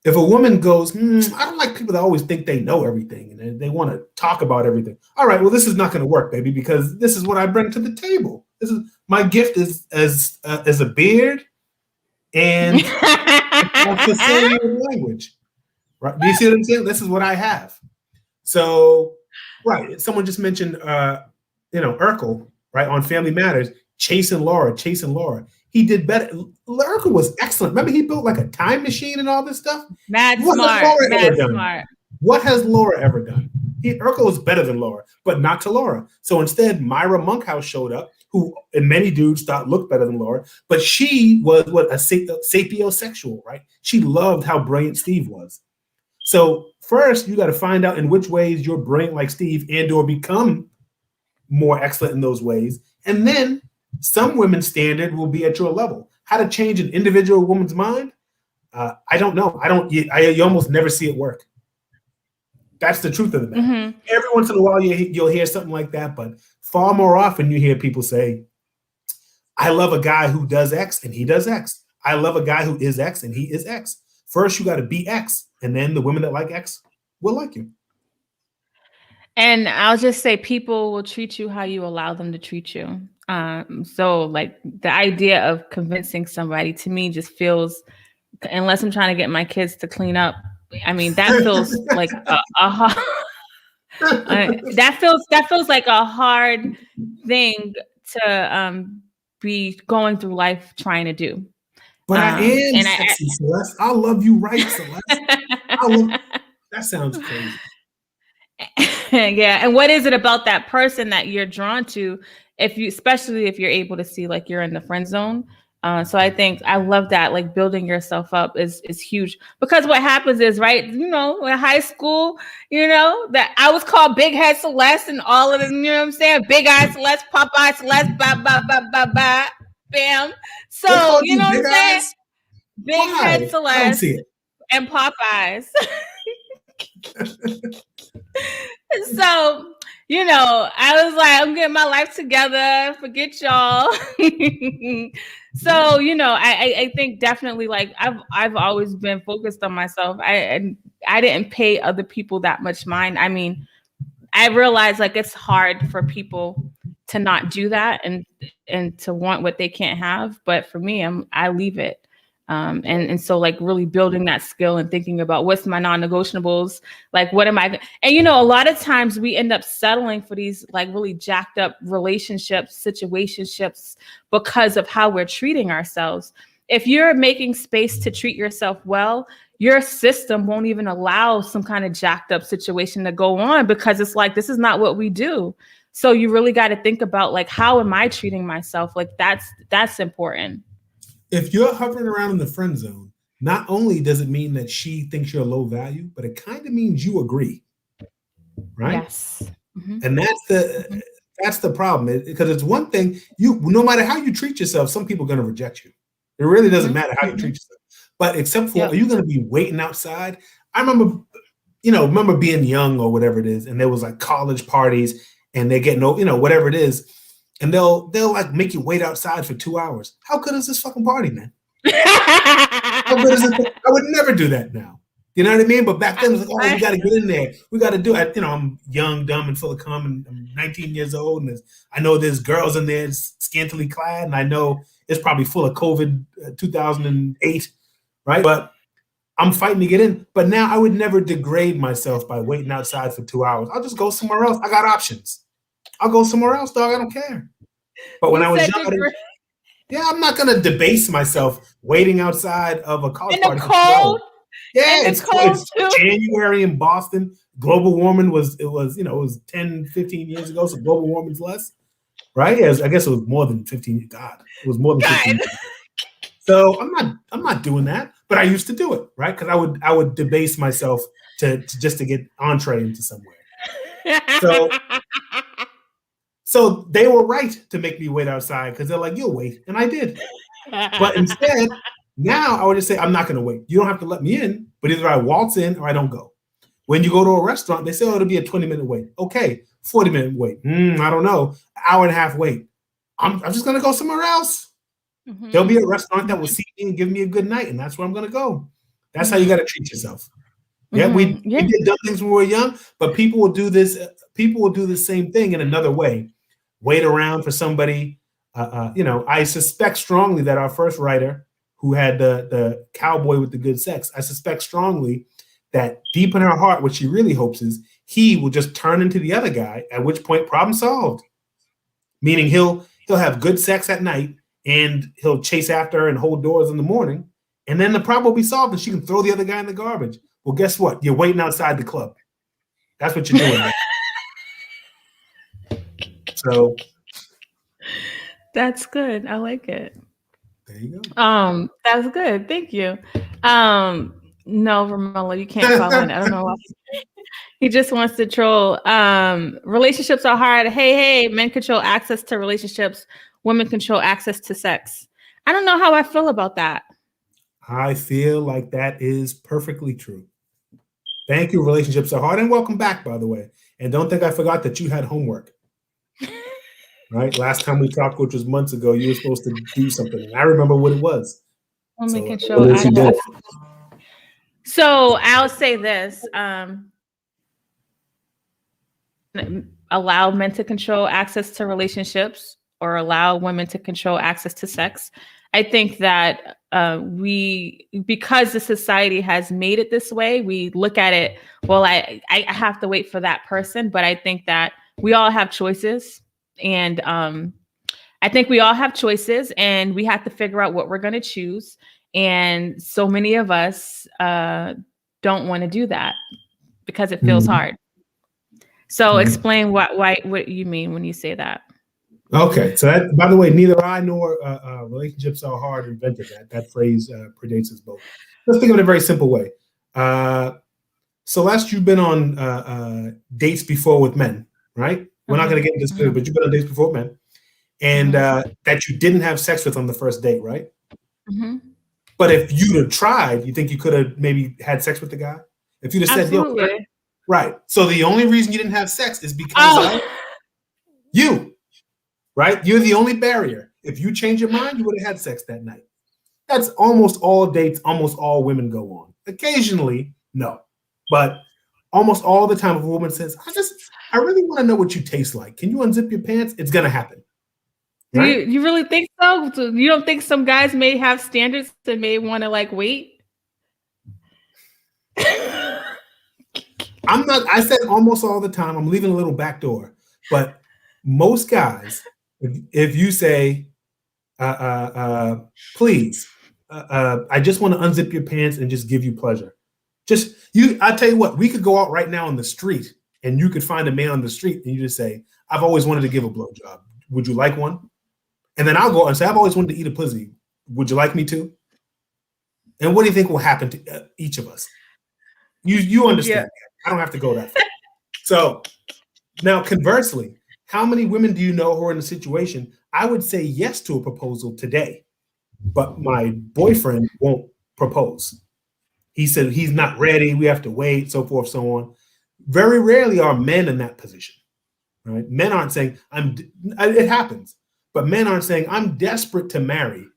If a woman goes, I don't like people that always think they know everything and they want to talk about everything. All right, well, this is not going to work, baby, because this is what I bring to the table. This is my gift is as a beard and a facility of language. Right? Do you see what I'm saying? This is what I have. So, right. Someone just mentioned, Urkel, right, on Family Matters, chasing Laura. He did better. Urkel was excellent. Remember, he built like a time machine and all this stuff. Mad What smart. Smart. What has Laura ever done? Urkel was better than Laura, but not to Laura. So instead, Myra Monkhouse showed up, who and many dudes thought looked better than Laura, but she was a sapiosexual, right? She loved how brilliant Steve was. So first, you got to find out in which ways you're brilliant like Steve and or become more excellent in those ways. And then some women's standard will be at your level. How to change an individual woman's mind? I don't know. You almost never see it work. That's the truth of the matter. Mm-hmm. Every once in a while, you'll hear something like that, but far more often you hear people say, I love a guy who does X and he does X. I love a guy who is X and he is X. First, you got to be X, and then the women that like X will like you. And I'll just say people will treat you how you allow them to treat you. So like the idea of convincing somebody to me just feels, unless I'm trying to get my kids to clean up, I mean, that feels like that feels like a hard thing to be going through life trying to do. But I am sexy, Celeste. I love you right, Celeste. That sounds crazy. Yeah. And what is it about that person that you're drawn to, especially if you're able to see like you're in the friend zone? So I think I love that, like building yourself up is huge, because what happens is, right, in high school, that I was called Big Head Celeste and all of them, you know what I'm saying? Big Eye Celeste, Pop Eye Celeste, ba, bam. So, you know what I'm saying? Big Head Celeste and Popeyes. So, I was like, I'm getting my life together. Forget y'all. So, I think definitely like I've always been focused on myself. I didn't pay other people that much mind. I mean, I realized like it's hard for people to not do that and to want what they can't have. But for me, I leave it. And so like really building that skill and thinking about what's my non-negotiables, like what am I, and a lot of times we end up settling for these like really jacked up relationships, situationships, because of how we're treating ourselves. If you're making space to treat yourself well, your system won't even allow some kind of jacked up situation to go on, because it's like, this is not what we do. So you really got to think about like, how am I treating myself? Like that's important. If you're hovering around in the friend zone, not only does it mean that she thinks you're low value, but it kind of means you agree, right? Yes. Mm-hmm. And that's the problem, because it's one thing, no matter how you treat yourself, some people are going to reject you. It really doesn't matter how you treat yourself. But except for, are you going to be waiting outside? I remember being young or whatever it is, and there was like college parties, and they're getting, whatever it is. And they'll like make you wait outside for 2 hours. How good is this fucking party, man? How good is it? I would never do that now. You know what I mean? But back then it was like, we got to get in there. We got to do it. I'm young, dumb, and full of cum, and I'm 19 years old, and I know there's girls in there scantily clad, and I know it's probably full of COVID 2008, right? But I'm fighting to get in. But now I would never degrade myself by waiting outside for 2 hours. I'll just go somewhere else. I got options. I'll go somewhere else, dog. I don't care. But when I was young, I'm not gonna debase myself waiting outside of a college party. In the cold. Yeah, it's January in Boston. Global warming was 10, 15 years ago, so global warming's less, right? I guess it was more than 15. God, it was more than 15 years. So I'm not doing that, but I used to do it, right? Because I would debase myself to just to get entree into somewhere. So they were right to make me wait outside because they're like, you'll wait, and I did. But instead, now I would just say, I'm not going to wait. You don't have to let me in, but either I waltz in or I don't go. When you go to a restaurant, they say, oh, it'll be a 20-minute wait. Okay, 40-minute wait. I don't know, hour and a half wait. I'm just going to go somewhere else. Mm-hmm. There'll be a restaurant that will see me and give me a good night, and that's where I'm going to go. That's how you got to treat yourself. Yeah, we did dumb things when we were young, but people will do this. People will do the same thing in another way. Wait around for somebody. I suspect strongly that our first writer, who had the cowboy with the good sex, I suspect strongly that deep in her heart, what she really hopes is he will just turn into the other guy, at which point problem solved. Meaning he'll have good sex at night and he'll chase after her and hold doors in the morning, and then the problem will be solved and she can throw the other guy in the garbage. Well, guess what? You're waiting outside the club. That's what you're doing. So that's good. I like it. There you go. That's good. Thank you. No, Romello, you can't call in. I don't know why. He just wants to troll. Relationships are hard. Hey, men control access to relationships. Women control access to sex. I don't know how I feel about that. I feel like that is perfectly true. Thank you. Relationships are hard. And welcome back, by the way. And don't think I forgot that you had homework. Right? Last time we talked, which was months ago, you were supposed to do something. And I remember what it was. Women control access. So I'll say this. Allow men to control access to relationships or allow women to control access to sex. I think that because the society has made it this way, we look at it, well, I have to wait for that person. But I think that we all have choices. And I think we all have choices and we have to figure out what we're going to choose. And so many of us don't want to do that because it feels hard. So explain what you mean when you say that. Okay. So that, by the way, neither I nor relationships are hard invented that. That phrase predates us both. Let's think of it in a very simple way. Celeste, you've been on dates before with men, right? We're not going to get into this, but you've been on dates before with men. And that you didn't have sex with on the first date, right? Mm-hmm. But if you'd have tried, you think you could have maybe had sex with the guy? If you'd have said, yo, right. So the only reason you didn't have sex is because of you, right? You're the only barrier. If you change your mind, you would have had sex that night. That's almost all dates, almost all women go on. Occasionally, no. But almost all the time, if a woman says, I really want to know what you taste like. Can you unzip your pants? It's going to happen. Right? You really think so? You don't think some guys may have standards that may want to wait? I said almost all the time. I'm leaving a little back door. But most guys, if you say, please, I just want to unzip your pants and just give you pleasure. I'll tell you what, we could go out right now on the street and you could find a man on the street and you just say, I've always wanted to give a blowjob. Would you like one? And then I'll go and say, I've always wanted to eat a pussy. Would you like me to? And what do you think will happen to each of us? You understand. Yeah. I don't have to go that far. So now conversely, how many women do you know who are in a situation? I would say yes to a proposal today, but my boyfriend won't propose. He said he's not ready. We have to wait, so forth, so on. Very rarely are men in that position, right? Men aren't saying, it happens. But men aren't saying, I'm desperate to marry,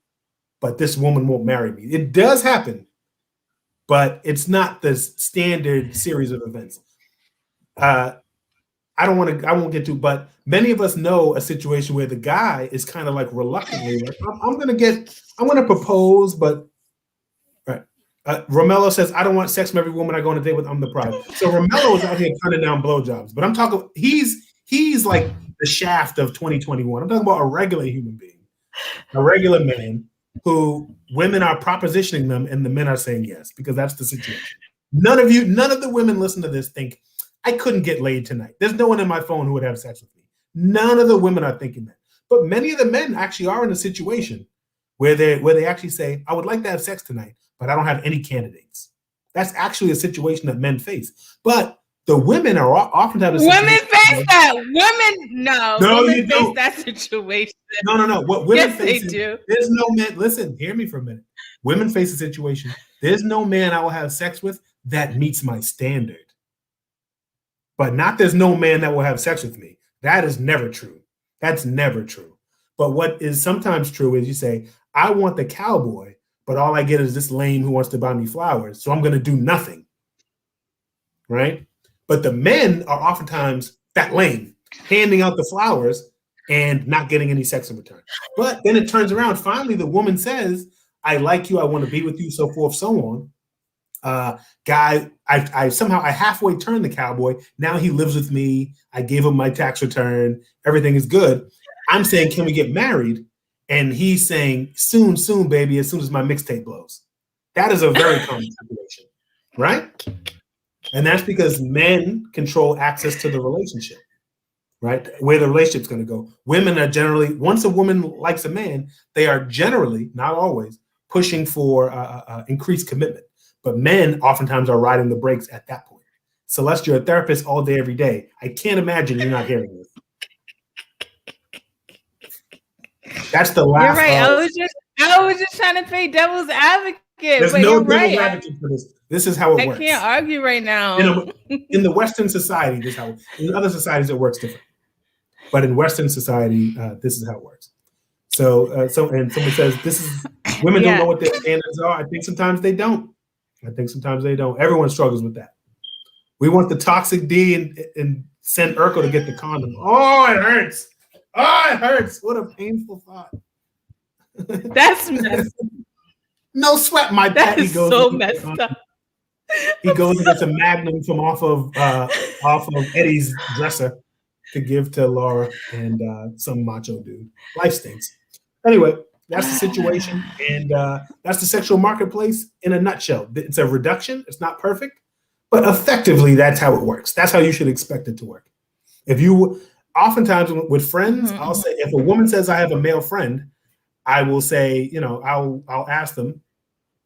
but this woman won't marry me. It does happen, but it's not the standard series of events. I won't get to, but many of us know a situation where the guy is kind of reluctantly, I'm going to propose, but right. Romello says, I don't want sex from every woman I go on a date with. I'm the prize. So Romello is out here turning down blowjobs, but I'm talking, he's like the Shaft of 2021. I'm talking about a regular human being, a regular man who women are propositioning them and the men are saying yes, because that's the situation. None of the women listen to this think, I couldn't get laid tonight. There's no one in my phone who would have sex with me. None of the women are thinking that. But many of the men actually are in a situation where they actually say, I would like to have sex tonight, but I don't have any candidates. That's actually a situation that men face. But the women are oftentimes women face that. Women face that situation. No. What women yes, face they do. There's no man. Listen, hear me for a minute. Women face a situation. There's no man I will have sex with that meets my standard. But not there's no man that will have sex with me. That is never true. That's never true. But what is sometimes true is you say, I want the cowboy, but all I get is this lame who wants to buy me flowers. So I'm going to do nothing. Right? But the men are oftentimes that lame, handing out the flowers and not getting any sex in return. But then it turns around. Finally, the woman says, I like you. I want to be with you, so forth, so on. Guy, I somehow halfway turned the cowboy. Now he lives with me. I gave him my tax return. Everything is good. I'm saying, can we get married? And he's saying, soon, baby, as soon as my mixtape blows. That is a very common situation, right? And that's because men control access to the relationship, right? Where the relationship's going to go. Women are generally, once a woman likes a man, they are generally, not always, pushing for increased commitment. But men oftentimes are riding the brakes at that point. Celeste, you're a therapist all day, every day. I can't imagine you're not hearing this. That's the last. You're right. I was just trying to play devil's advocate. There's but no you're devil's right. advocate for this. This is how it works. I can't argue right now. In the Western society, this is how. In other societies, it works different. But in Western society, this is how it works. So and someone says this is women don't know what their standards are. I think sometimes they don't. Everyone struggles with that. We want the toxic D and send Urkel to get the condom. Oh, it hurts. What a painful thought. That's messed up. No sweat, my pet. That is so messed up. He goes and gets a magnum from off of Eddie's dresser to give to Laura and some macho dude. Life stinks. Anyway, that's the situation, and that's the sexual marketplace in a nutshell. It's a reduction. It's not perfect, but effectively, that's how it works. That's how you should expect it to work. Oftentimes with friends, I'll say, if a woman says I have a male friend, I will say, I'll ask them,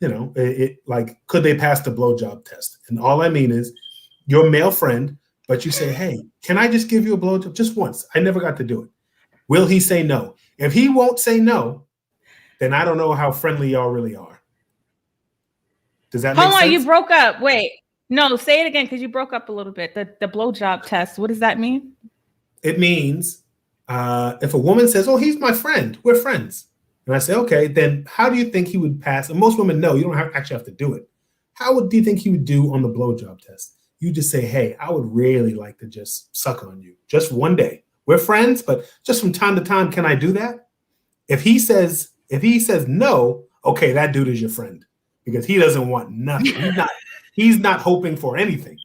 could they pass the blowjob test? And all I mean is, your male friend, but you say, hey, can I just give you a blowjob just once? I never got to do it. Will he say no? If he won't say no, then I don't know how friendly y'all really are. Does that make sense? Hold on, you broke up. Wait, no, say it again because you broke up a little bit. The blowjob test. What does that mean? It means if a woman says, oh, he's my friend, we're friends. And I say, okay, then how do you think he would pass? And most women know you don't actually have to do it. Do you think he would do on the blowjob test? You just say, hey, I would really like to just suck on you just one day. We're friends, but just from time to time, can I do that? If he says no, okay, that dude is your friend because he doesn't want nothing. He's not hoping for anything.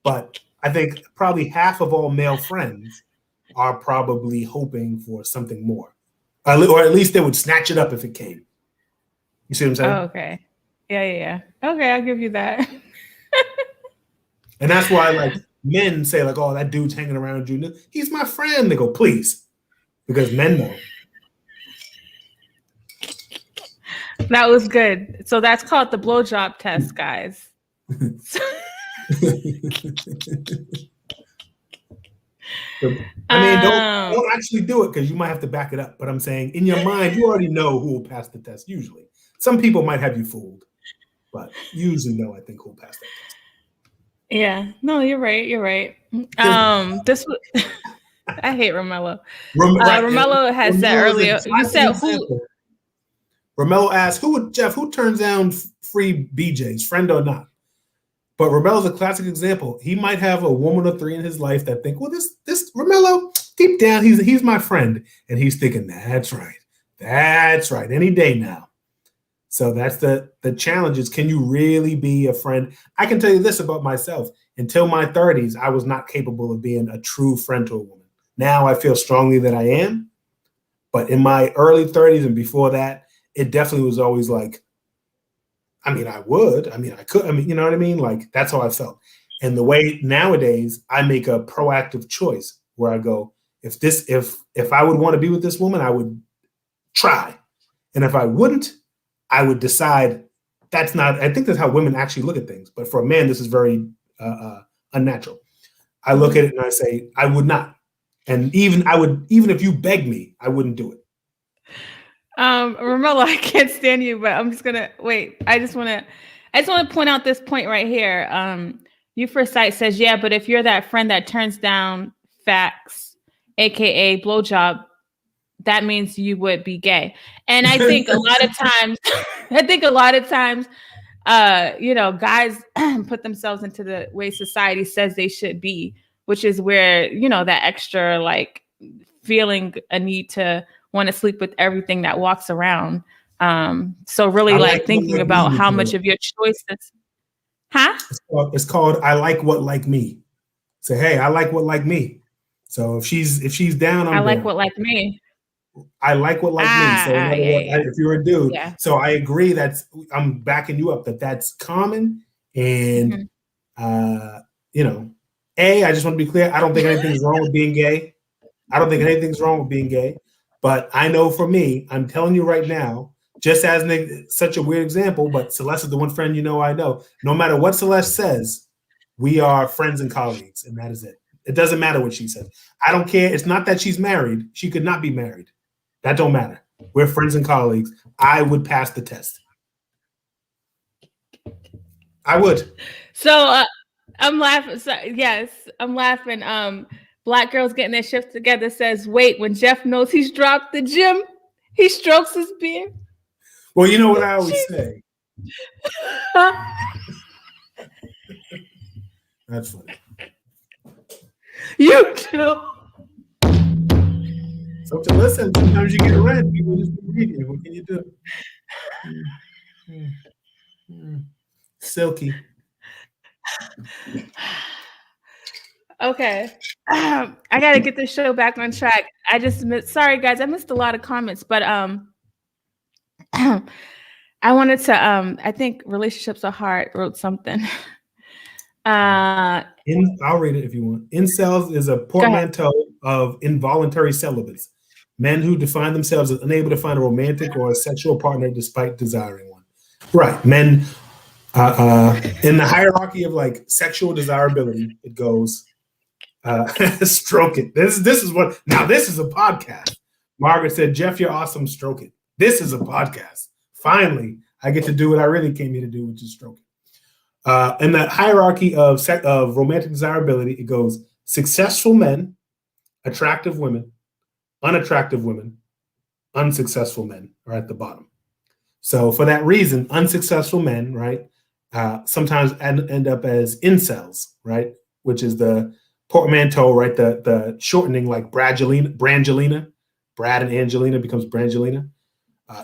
But I think probably half of all male friends are probably hoping for something more, or at least they would snatch it up if it came. You see what I'm saying? Oh, okay. Yeah. Okay, I'll give you that. And that's why, men say, oh, that dude's hanging around you. He's my friend. They go, please, because men know. That was good. So that's called the blowjob test, guys. Don't actually do it because you might have to back it up. But I'm saying in your mind, you already know who will pass the test. Usually, some people might have you fooled, but you usually know, I think, who will pass that test. Yeah, no, you're right. This was, I hate Romello. Romello has said earlier. You said who? Romello asked, who turns down free BJs, friend or not? But Romello's a classic example. He might have a woman or three in his life that think, well, this Romello, deep down, he's my friend. And he's thinking, that's right, any day now. So that's the challenge is, can you really be a friend? I can tell you this about myself. Until my 30s, I was not capable of being a true friend to a woman. Now I feel strongly that I am. But in my early 30s and before that, it definitely was always I could, you know what I mean? That's how I felt. And the way nowadays I make a proactive choice where I go, if I would want to be with this woman, I would try. And if I wouldn't, I would decide that's not, I think that's how women actually look at things. But for a man, this is very unnatural. I look at it and I say, I would not. And even if you beg me, I wouldn't do it. Ramella, I can't stand you, but I'm just gonna wait. I just want to point out this point right here. You First Sight says, yeah, but if you're that friend that turns down facts, aka blowjob, that means you would be gay. And I think a lot of times, guys put themselves into the way society says they should be, which is where, that extra like feeling a need to want to sleep with everything that walks around. So really like thinking about how much of your choices. Huh? It's called I like what like me. Say, hey, I like what like me. So if she's down, I like what like me. I like what like me. So if you're a dude, so I agree I'm backing you up that's common. And I just want to be clear. I don't think anything's wrong with being gay. But I know for me, I'm telling you right now, just as such a weird example, but Celeste is the one friend I know. No matter what Celeste says, we are friends and colleagues, and that is it. It doesn't matter what she says. I don't care. It's not that she's married. She could not be married. That don't matter. We're friends and colleagues. I would pass the test. I would. So I'm laughing. So, yes, I'm laughing. Black girls getting their shift together says, wait, when Jeff knows he's dropped the gym, he strokes his beard. Well, you know what I always say. That's funny. You too. So listen, sometimes you get read. People just read you. What can you do? Silky. Okay. I got to get this show back on track. Sorry guys, I missed a lot of comments, but I wanted to I think relationships are hard wrote something. I'll read it if you want. Incels is a portmanteau of involuntary celibates, men who define themselves as unable to find a romantic or a sexual partner despite desiring one. Right. Men in the hierarchy of like sexual desirability, it goes stroke it. This is a podcast. Margaret said, Jeff, you're awesome. Stroke it. This is a podcast. Finally, I get to do what I really came here to do, which is stroke it. In the hierarchy of romantic desirability, it goes successful men, attractive women, unattractive women, unsuccessful men are at the bottom. So for that reason, unsuccessful men, right, sometimes end up as incels, right, which is the portmanteau, right, the shortening like Brangelina, Brad and Angelina becomes Brangelina.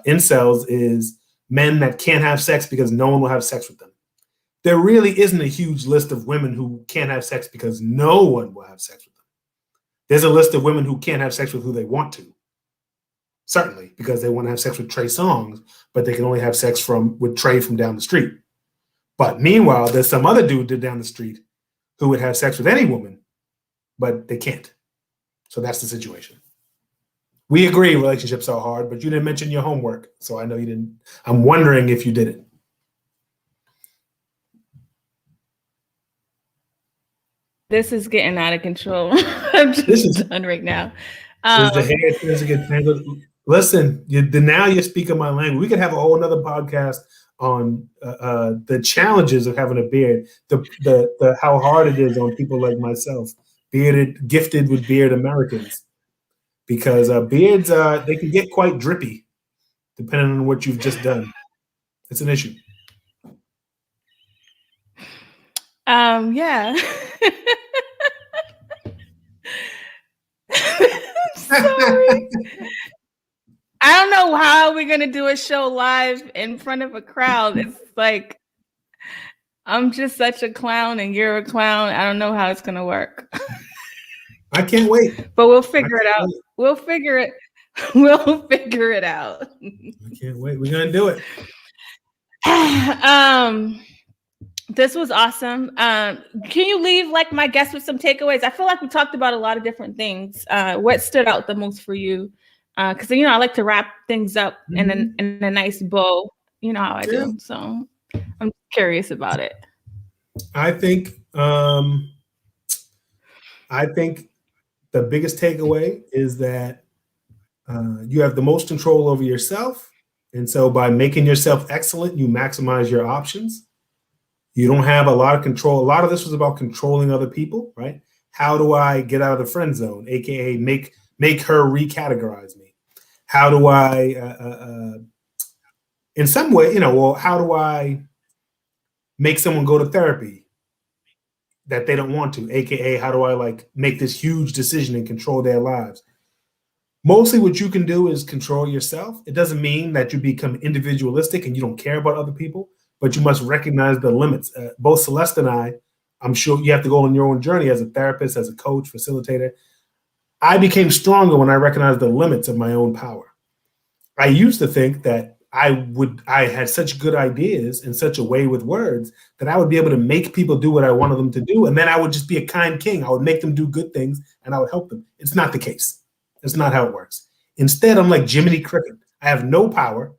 Incels is men that can't have sex because no one will have sex with them. There really isn't a huge list of women who can't have sex because no one will have sex with them. There's a list of women who can't have sex with who they want to. Certainly, because they want to have sex with Trey Songz, but they can only have sex with Trey from down the street. But meanwhile, there's some other dude down the street who would have sex with any woman, but they can't. So that's the situation. We agree relationships are hard, but you didn't mention your homework. So I know you didn't. I'm wondering if you did it. This is getting out of control. I'm just done right now. The hair tends to get tangled. Listen, now you're speaking my language. We could have a whole nother podcast on the challenges of having a beard, the how hard it is on people like myself, gifted with beard Americans, because beards they can get quite drippy, depending on what you've just done. It's an issue. Yeah. Sorry. I don't know how we're gonna do a show live in front of a crowd. It's like I'm just such a clown and you're a clown. I don't know how it's gonna work. I can't wait. But we'll figure it out. We'll figure it out. I can't wait. We're gonna do it. This was awesome. Can you leave like my guests with some takeaways? I feel like we talked about a lot of different things. What stood out the most for you because I like to wrap things up in Mhm. in a nice bow. You know how I Yeah. do. So I'm curious about it. I think the biggest takeaway is that you have the most control over yourself. And so by making yourself excellent, you maximize your options. You don't have a lot of control. A lot of this was about controlling other people, right? How do I get out of the friend zone, aka make her recategorize me? How do I, in some way, how do I make someone go to therapy that they don't want to, aka how do I like make this huge decision and control their lives? Mostly what you can do is control yourself. It doesn't mean that you become individualistic and you don't care about other people, but you must recognize the limits. Both Celeste and I'm sure you have to go on your own journey as a therapist, as a coach, facilitator. I became stronger when I recognized the limits of my own power. I used to think that I had such good ideas in such a way with words that I would be able to make people do what I wanted them to do. And then I would just be a kind king. I would make them do good things and I would help them. It's not the case. That's not how it works. Instead, I'm like Jiminy Cricket. I have no power.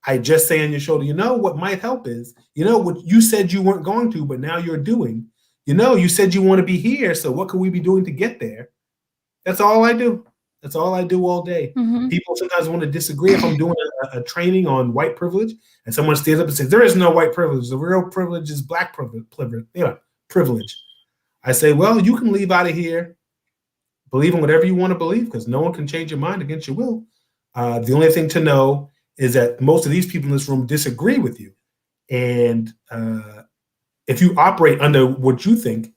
I just say on your shoulder, what might help is, what you said you weren't going to, but now you're doing. You said you want to be here. So what could we be doing to get there? That's all I do. That's all I do all day. Mm-hmm. People sometimes want to disagree if I'm doing a training on white privilege and someone stands up and says, there is no white privilege. The real privilege is black privilege. I say, well, you can leave out of here believing whatever you want to believe because no one can change your mind against your will. The only thing to know is that most of these people in this room disagree with you. And if you operate under what you think,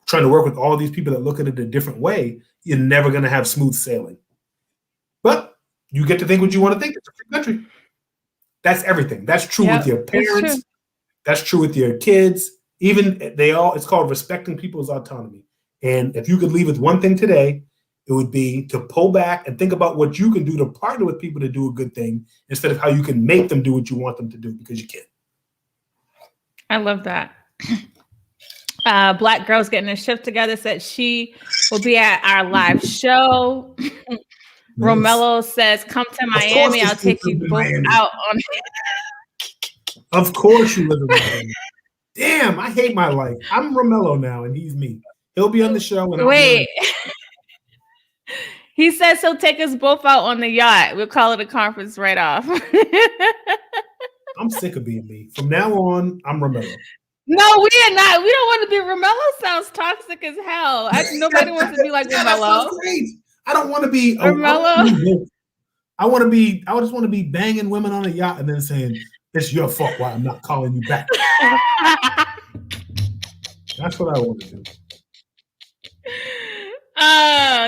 trying to work with all these people that look at it a different way, you're never going to have smooth sailing. But you get to think what you want to think. It's a free country. That's everything. That's true with your parents. That's true with your kids. Even it's called respecting people's autonomy. And if you could leave with one thing today, it would be to pull back and think about what you can do to partner with people to do a good thing instead of how you can make them do what you want them to do because you can't. I love that. Black Girls Getting a Shift Together said she will be at our live show. Nice. Romello says, come to Miami. I'll take you both out on Of course you live in Miami. Damn, I hate my life. I'm Romello now, and he's me. He'll be on the show. And wait. He says he'll take us both out on the yacht. We'll call it a conference right off. I'm sick of being me. From now on, I'm Romello. No, we are not. We don't want to be. Romello sounds toxic as hell. Nobody wants to be like Romello. That sounds great. I don't want to be Romello. I just want to be banging women on a yacht and then saying, it's your fault why I'm not calling you back. That's what I want to do.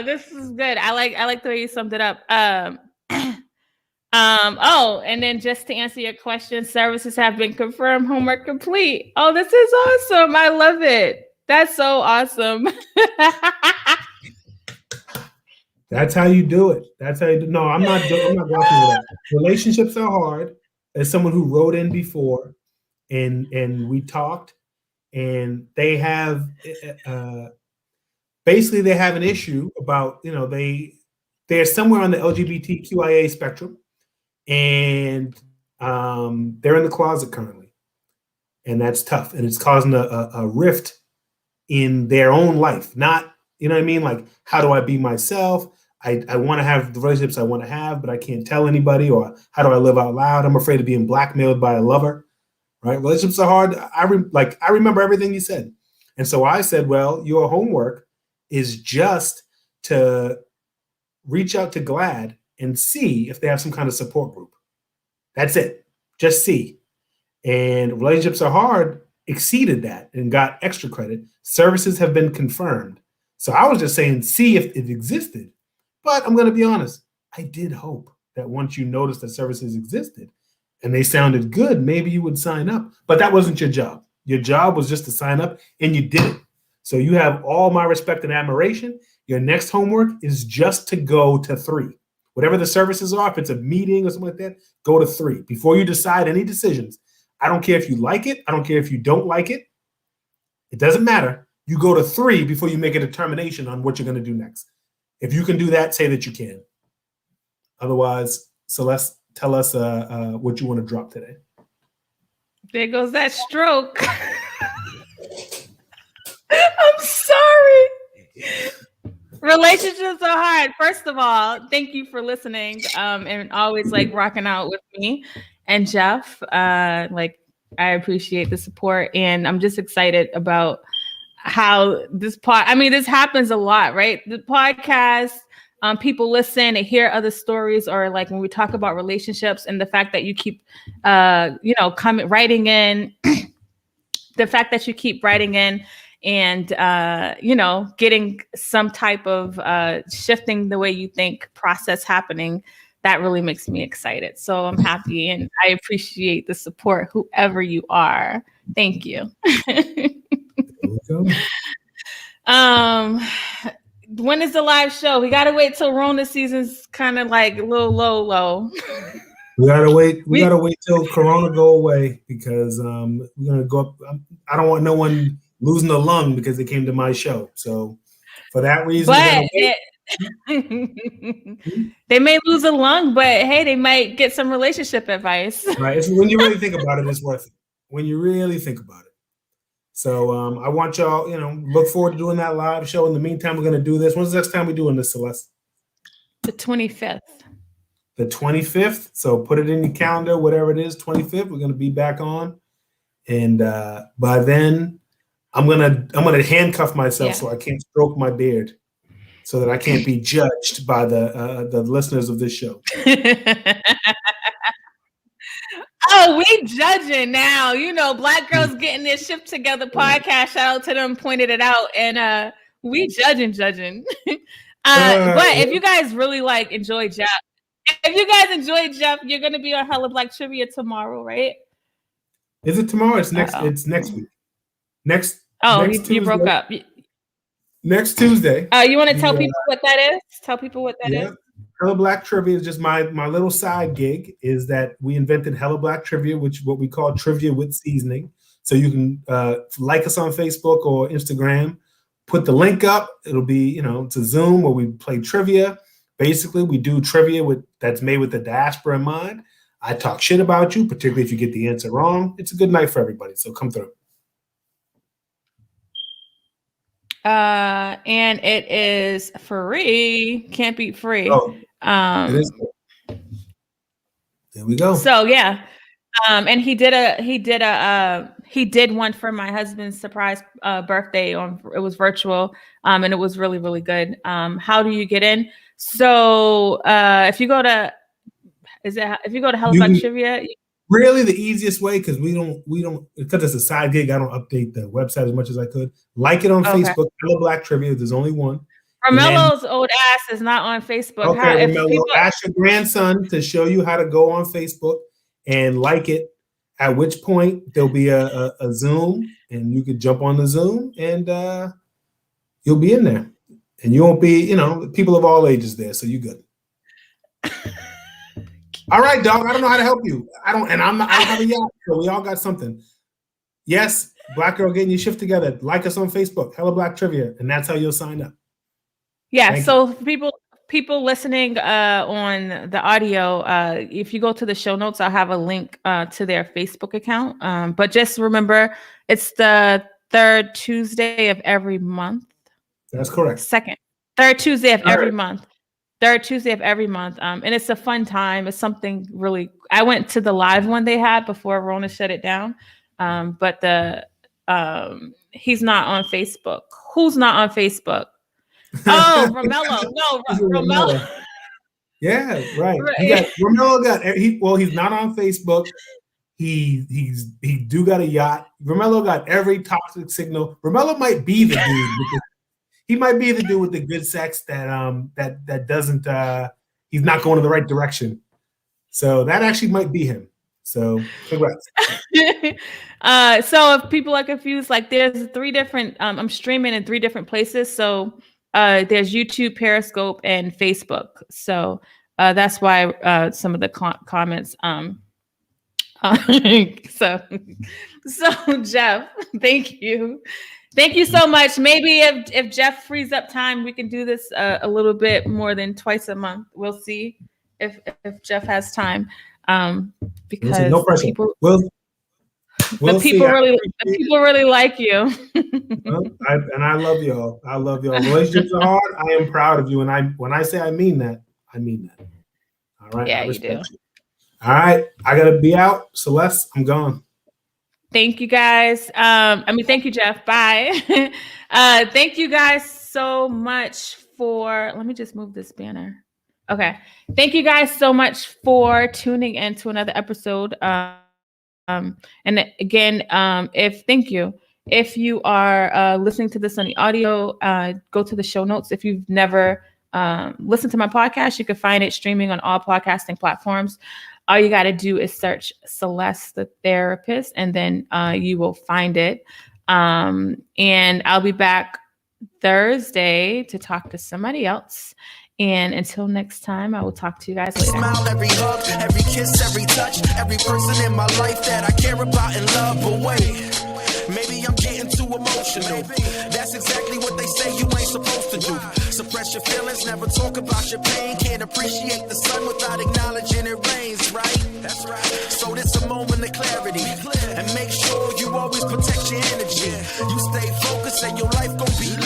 This is good. I like the way you summed it up. And then just to answer your question, services have been confirmed, homework complete. Oh, this is awesome. I love it. That's so awesome. That's how you do it. That's how you do. No, I'm not watching that. Relationships are hard. As someone who wrote in before and we talked, and they have basically they have an issue about, they're somewhere on the LGBTQIA spectrum, and they're in the closet currently, and that's tough, and it's causing a rift in their own life. Not, you know what I mean? Like, how do I be myself? I want to have the relationships I want to have, but I can't tell anybody. Or how do I live out loud? I'm afraid of being blackmailed by a lover, right? Relationships are hard. I remember everything you said. And so I said, well, your homework is just to reach out to GLAAD and see if they have some kind of support group. That's it. Just see. And relationships are hard exceeded that and got extra credit. Services have been confirmed. So I was just saying, see if it existed. But I'm going to be honest. I did hope that once you noticed that services existed and they sounded good, maybe you would sign up. But that wasn't your job. Your job was just to sign up, and you did it. So you have all my respect and admiration. Your next homework is just to go to 3. Whatever the services are, if it's a meeting or something like that, go to 3. Before you decide any decisions, I don't care if you like it. I don't care if you don't like it. It doesn't matter. You go to 3 before you make a determination on what you're going to do next. If you can do that, say that you can. Otherwise, Celeste, tell us what you want to drop today. There goes that stroke. I'm sorry. Relationships are hard. First of all, thank you for listening and always like rocking out with me and Jeff. Like I appreciate the support, and I'm just excited about how this this happens a lot, right? The podcast, people listen and hear other stories, or like when we talk about relationships, and the fact that you keep writing in, the fact that you keep writing in and getting some type of shifting the way you think process happening, that really makes me excited. So I'm happy and I appreciate the support, whoever you are. Thank you. When is the live show? We gotta wait till Rona season's kind of like a little low. We gotta wait. We gotta wait till Corona go away, because we're gonna go up. I don't want no one losing a lung because they came to my show. So for that reason, they may lose a lung, but hey, they might get some relationship advice. Right. It's, when you really think about it, it's worth it. When you really think about it. So I want y'all, look forward to doing that live show. In the meantime, we're gonna do this. When's the next time we're doing this, Celeste? The 25th. The 25th. So put it in your calendar, whatever it is, 25th. We're gonna be back on, and by then, I'm gonna handcuff myself so I can't stroke my beard, so that I can't be judged by the listeners of this show. Oh, we judging now. Black Girls Getting Their Ship Together podcast. Shout out to them, pointed it out, and we judging. But if you guys really enjoy Jeff, you're gonna be on Hella Black Trivia tomorrow, right? Is it tomorrow? It's next. It's next week. Next you broke up. Next Tuesday. You want to tell people what that is? Tell people what that is. Hella Black Trivia is just my little side gig. Is that we invented Hella Black Trivia, which is what we call trivia with seasoning. So you can like us on Facebook or Instagram. Put the link up. It'll be it's a Zoom where we play trivia. Basically, we do trivia that's made with the diaspora in mind. I talk shit about you, particularly if you get the answer wrong. It's a good night for everybody. So come through. And it is free. Can't beat free. It is. There we go. So yeah. And he did one for my husband's surprise birthday it was virtual. And it was really, really good. How do you get in? So if you go to Hella Black Trivia, really the easiest way, because we don't because it's a side gig, I don't update the website as much as I could. Like it on Facebook, Hella Black Trivia. There's only one. Romelo's old ass is not on Facebook. Okay, Romelo, ask your grandson to show you how to go on Facebook and like it. At which point there'll be a Zoom, and you could jump on the Zoom, and you'll be in there, and you won't be, people of all ages there, so you good. All right, dog. I don't know how to help you. I don't have a yacht, so we all got something. Yes, Black Girl Getting Your Shift Together. Like us on Facebook, Hella Black Trivia, and that's how you'll sign up. Yeah. Thank so you. people listening on the audio, if you go to the show notes, I'll have a link to their Facebook account. But just remember, it's the third Tuesday of every month. That's correct. Third Tuesday of every month. Third Tuesday of every month. And it's a fun time. It's something really, I went to the live one they had before Rona shut it down. But he's not on Facebook. Who's not on Facebook? Oh, Romelo. No, Romelo. Yeah, right. Romelo he's not on Facebook. He do got a yacht. Romelo got every toxic signal. Romelo might be the dude. He might be the dude with the good sex that doesn't he's not going in the right direction. So that actually might be him. So congrats. So if people are confused, there's 3 different I'm streaming in 3 different places. So there's YouTube, Periscope, and Facebook. So that's why some of the comments so Jeff, thank you so much. Maybe if Jeff frees up time, we can do this a little bit more than twice a month. We'll see. if Jeff has time, because no pressure. people We'll the see. people really like you. And I love y'all. I love y'all. Relationships are hard. I am proud of you, and when I say I mean that, I mean that. All right. Yeah, I you do. respect you. All right. I gotta be out. Celeste, I'm gone. Thank you guys. Thank you, Jeff. Bye. Thank you guys so much for. Let me just move this banner. Okay. Thank you guys so much for tuning in to another episode. And again, if you are listening to this on the audio, go to the show notes. If you've never listened to my podcast, you can find it streaming on all podcasting platforms. All you got to do is search Celeste the Therapist, and then you will find it. And I'll be back Thursday to talk to somebody else. And until next time, I will talk to you guys later. Smile, every hug, every kiss, every touch, every person in my life that I care about and love. But wait, maybe I'm getting too emotional. That's exactly what they say you ain't supposed to do. Suppress your feelings, never talk about your pain. Can't appreciate the sun without acknowledging it rains, right? That's right. So this a moment of clarity. And make sure you always protect your energy. You stay focused and your life gon' be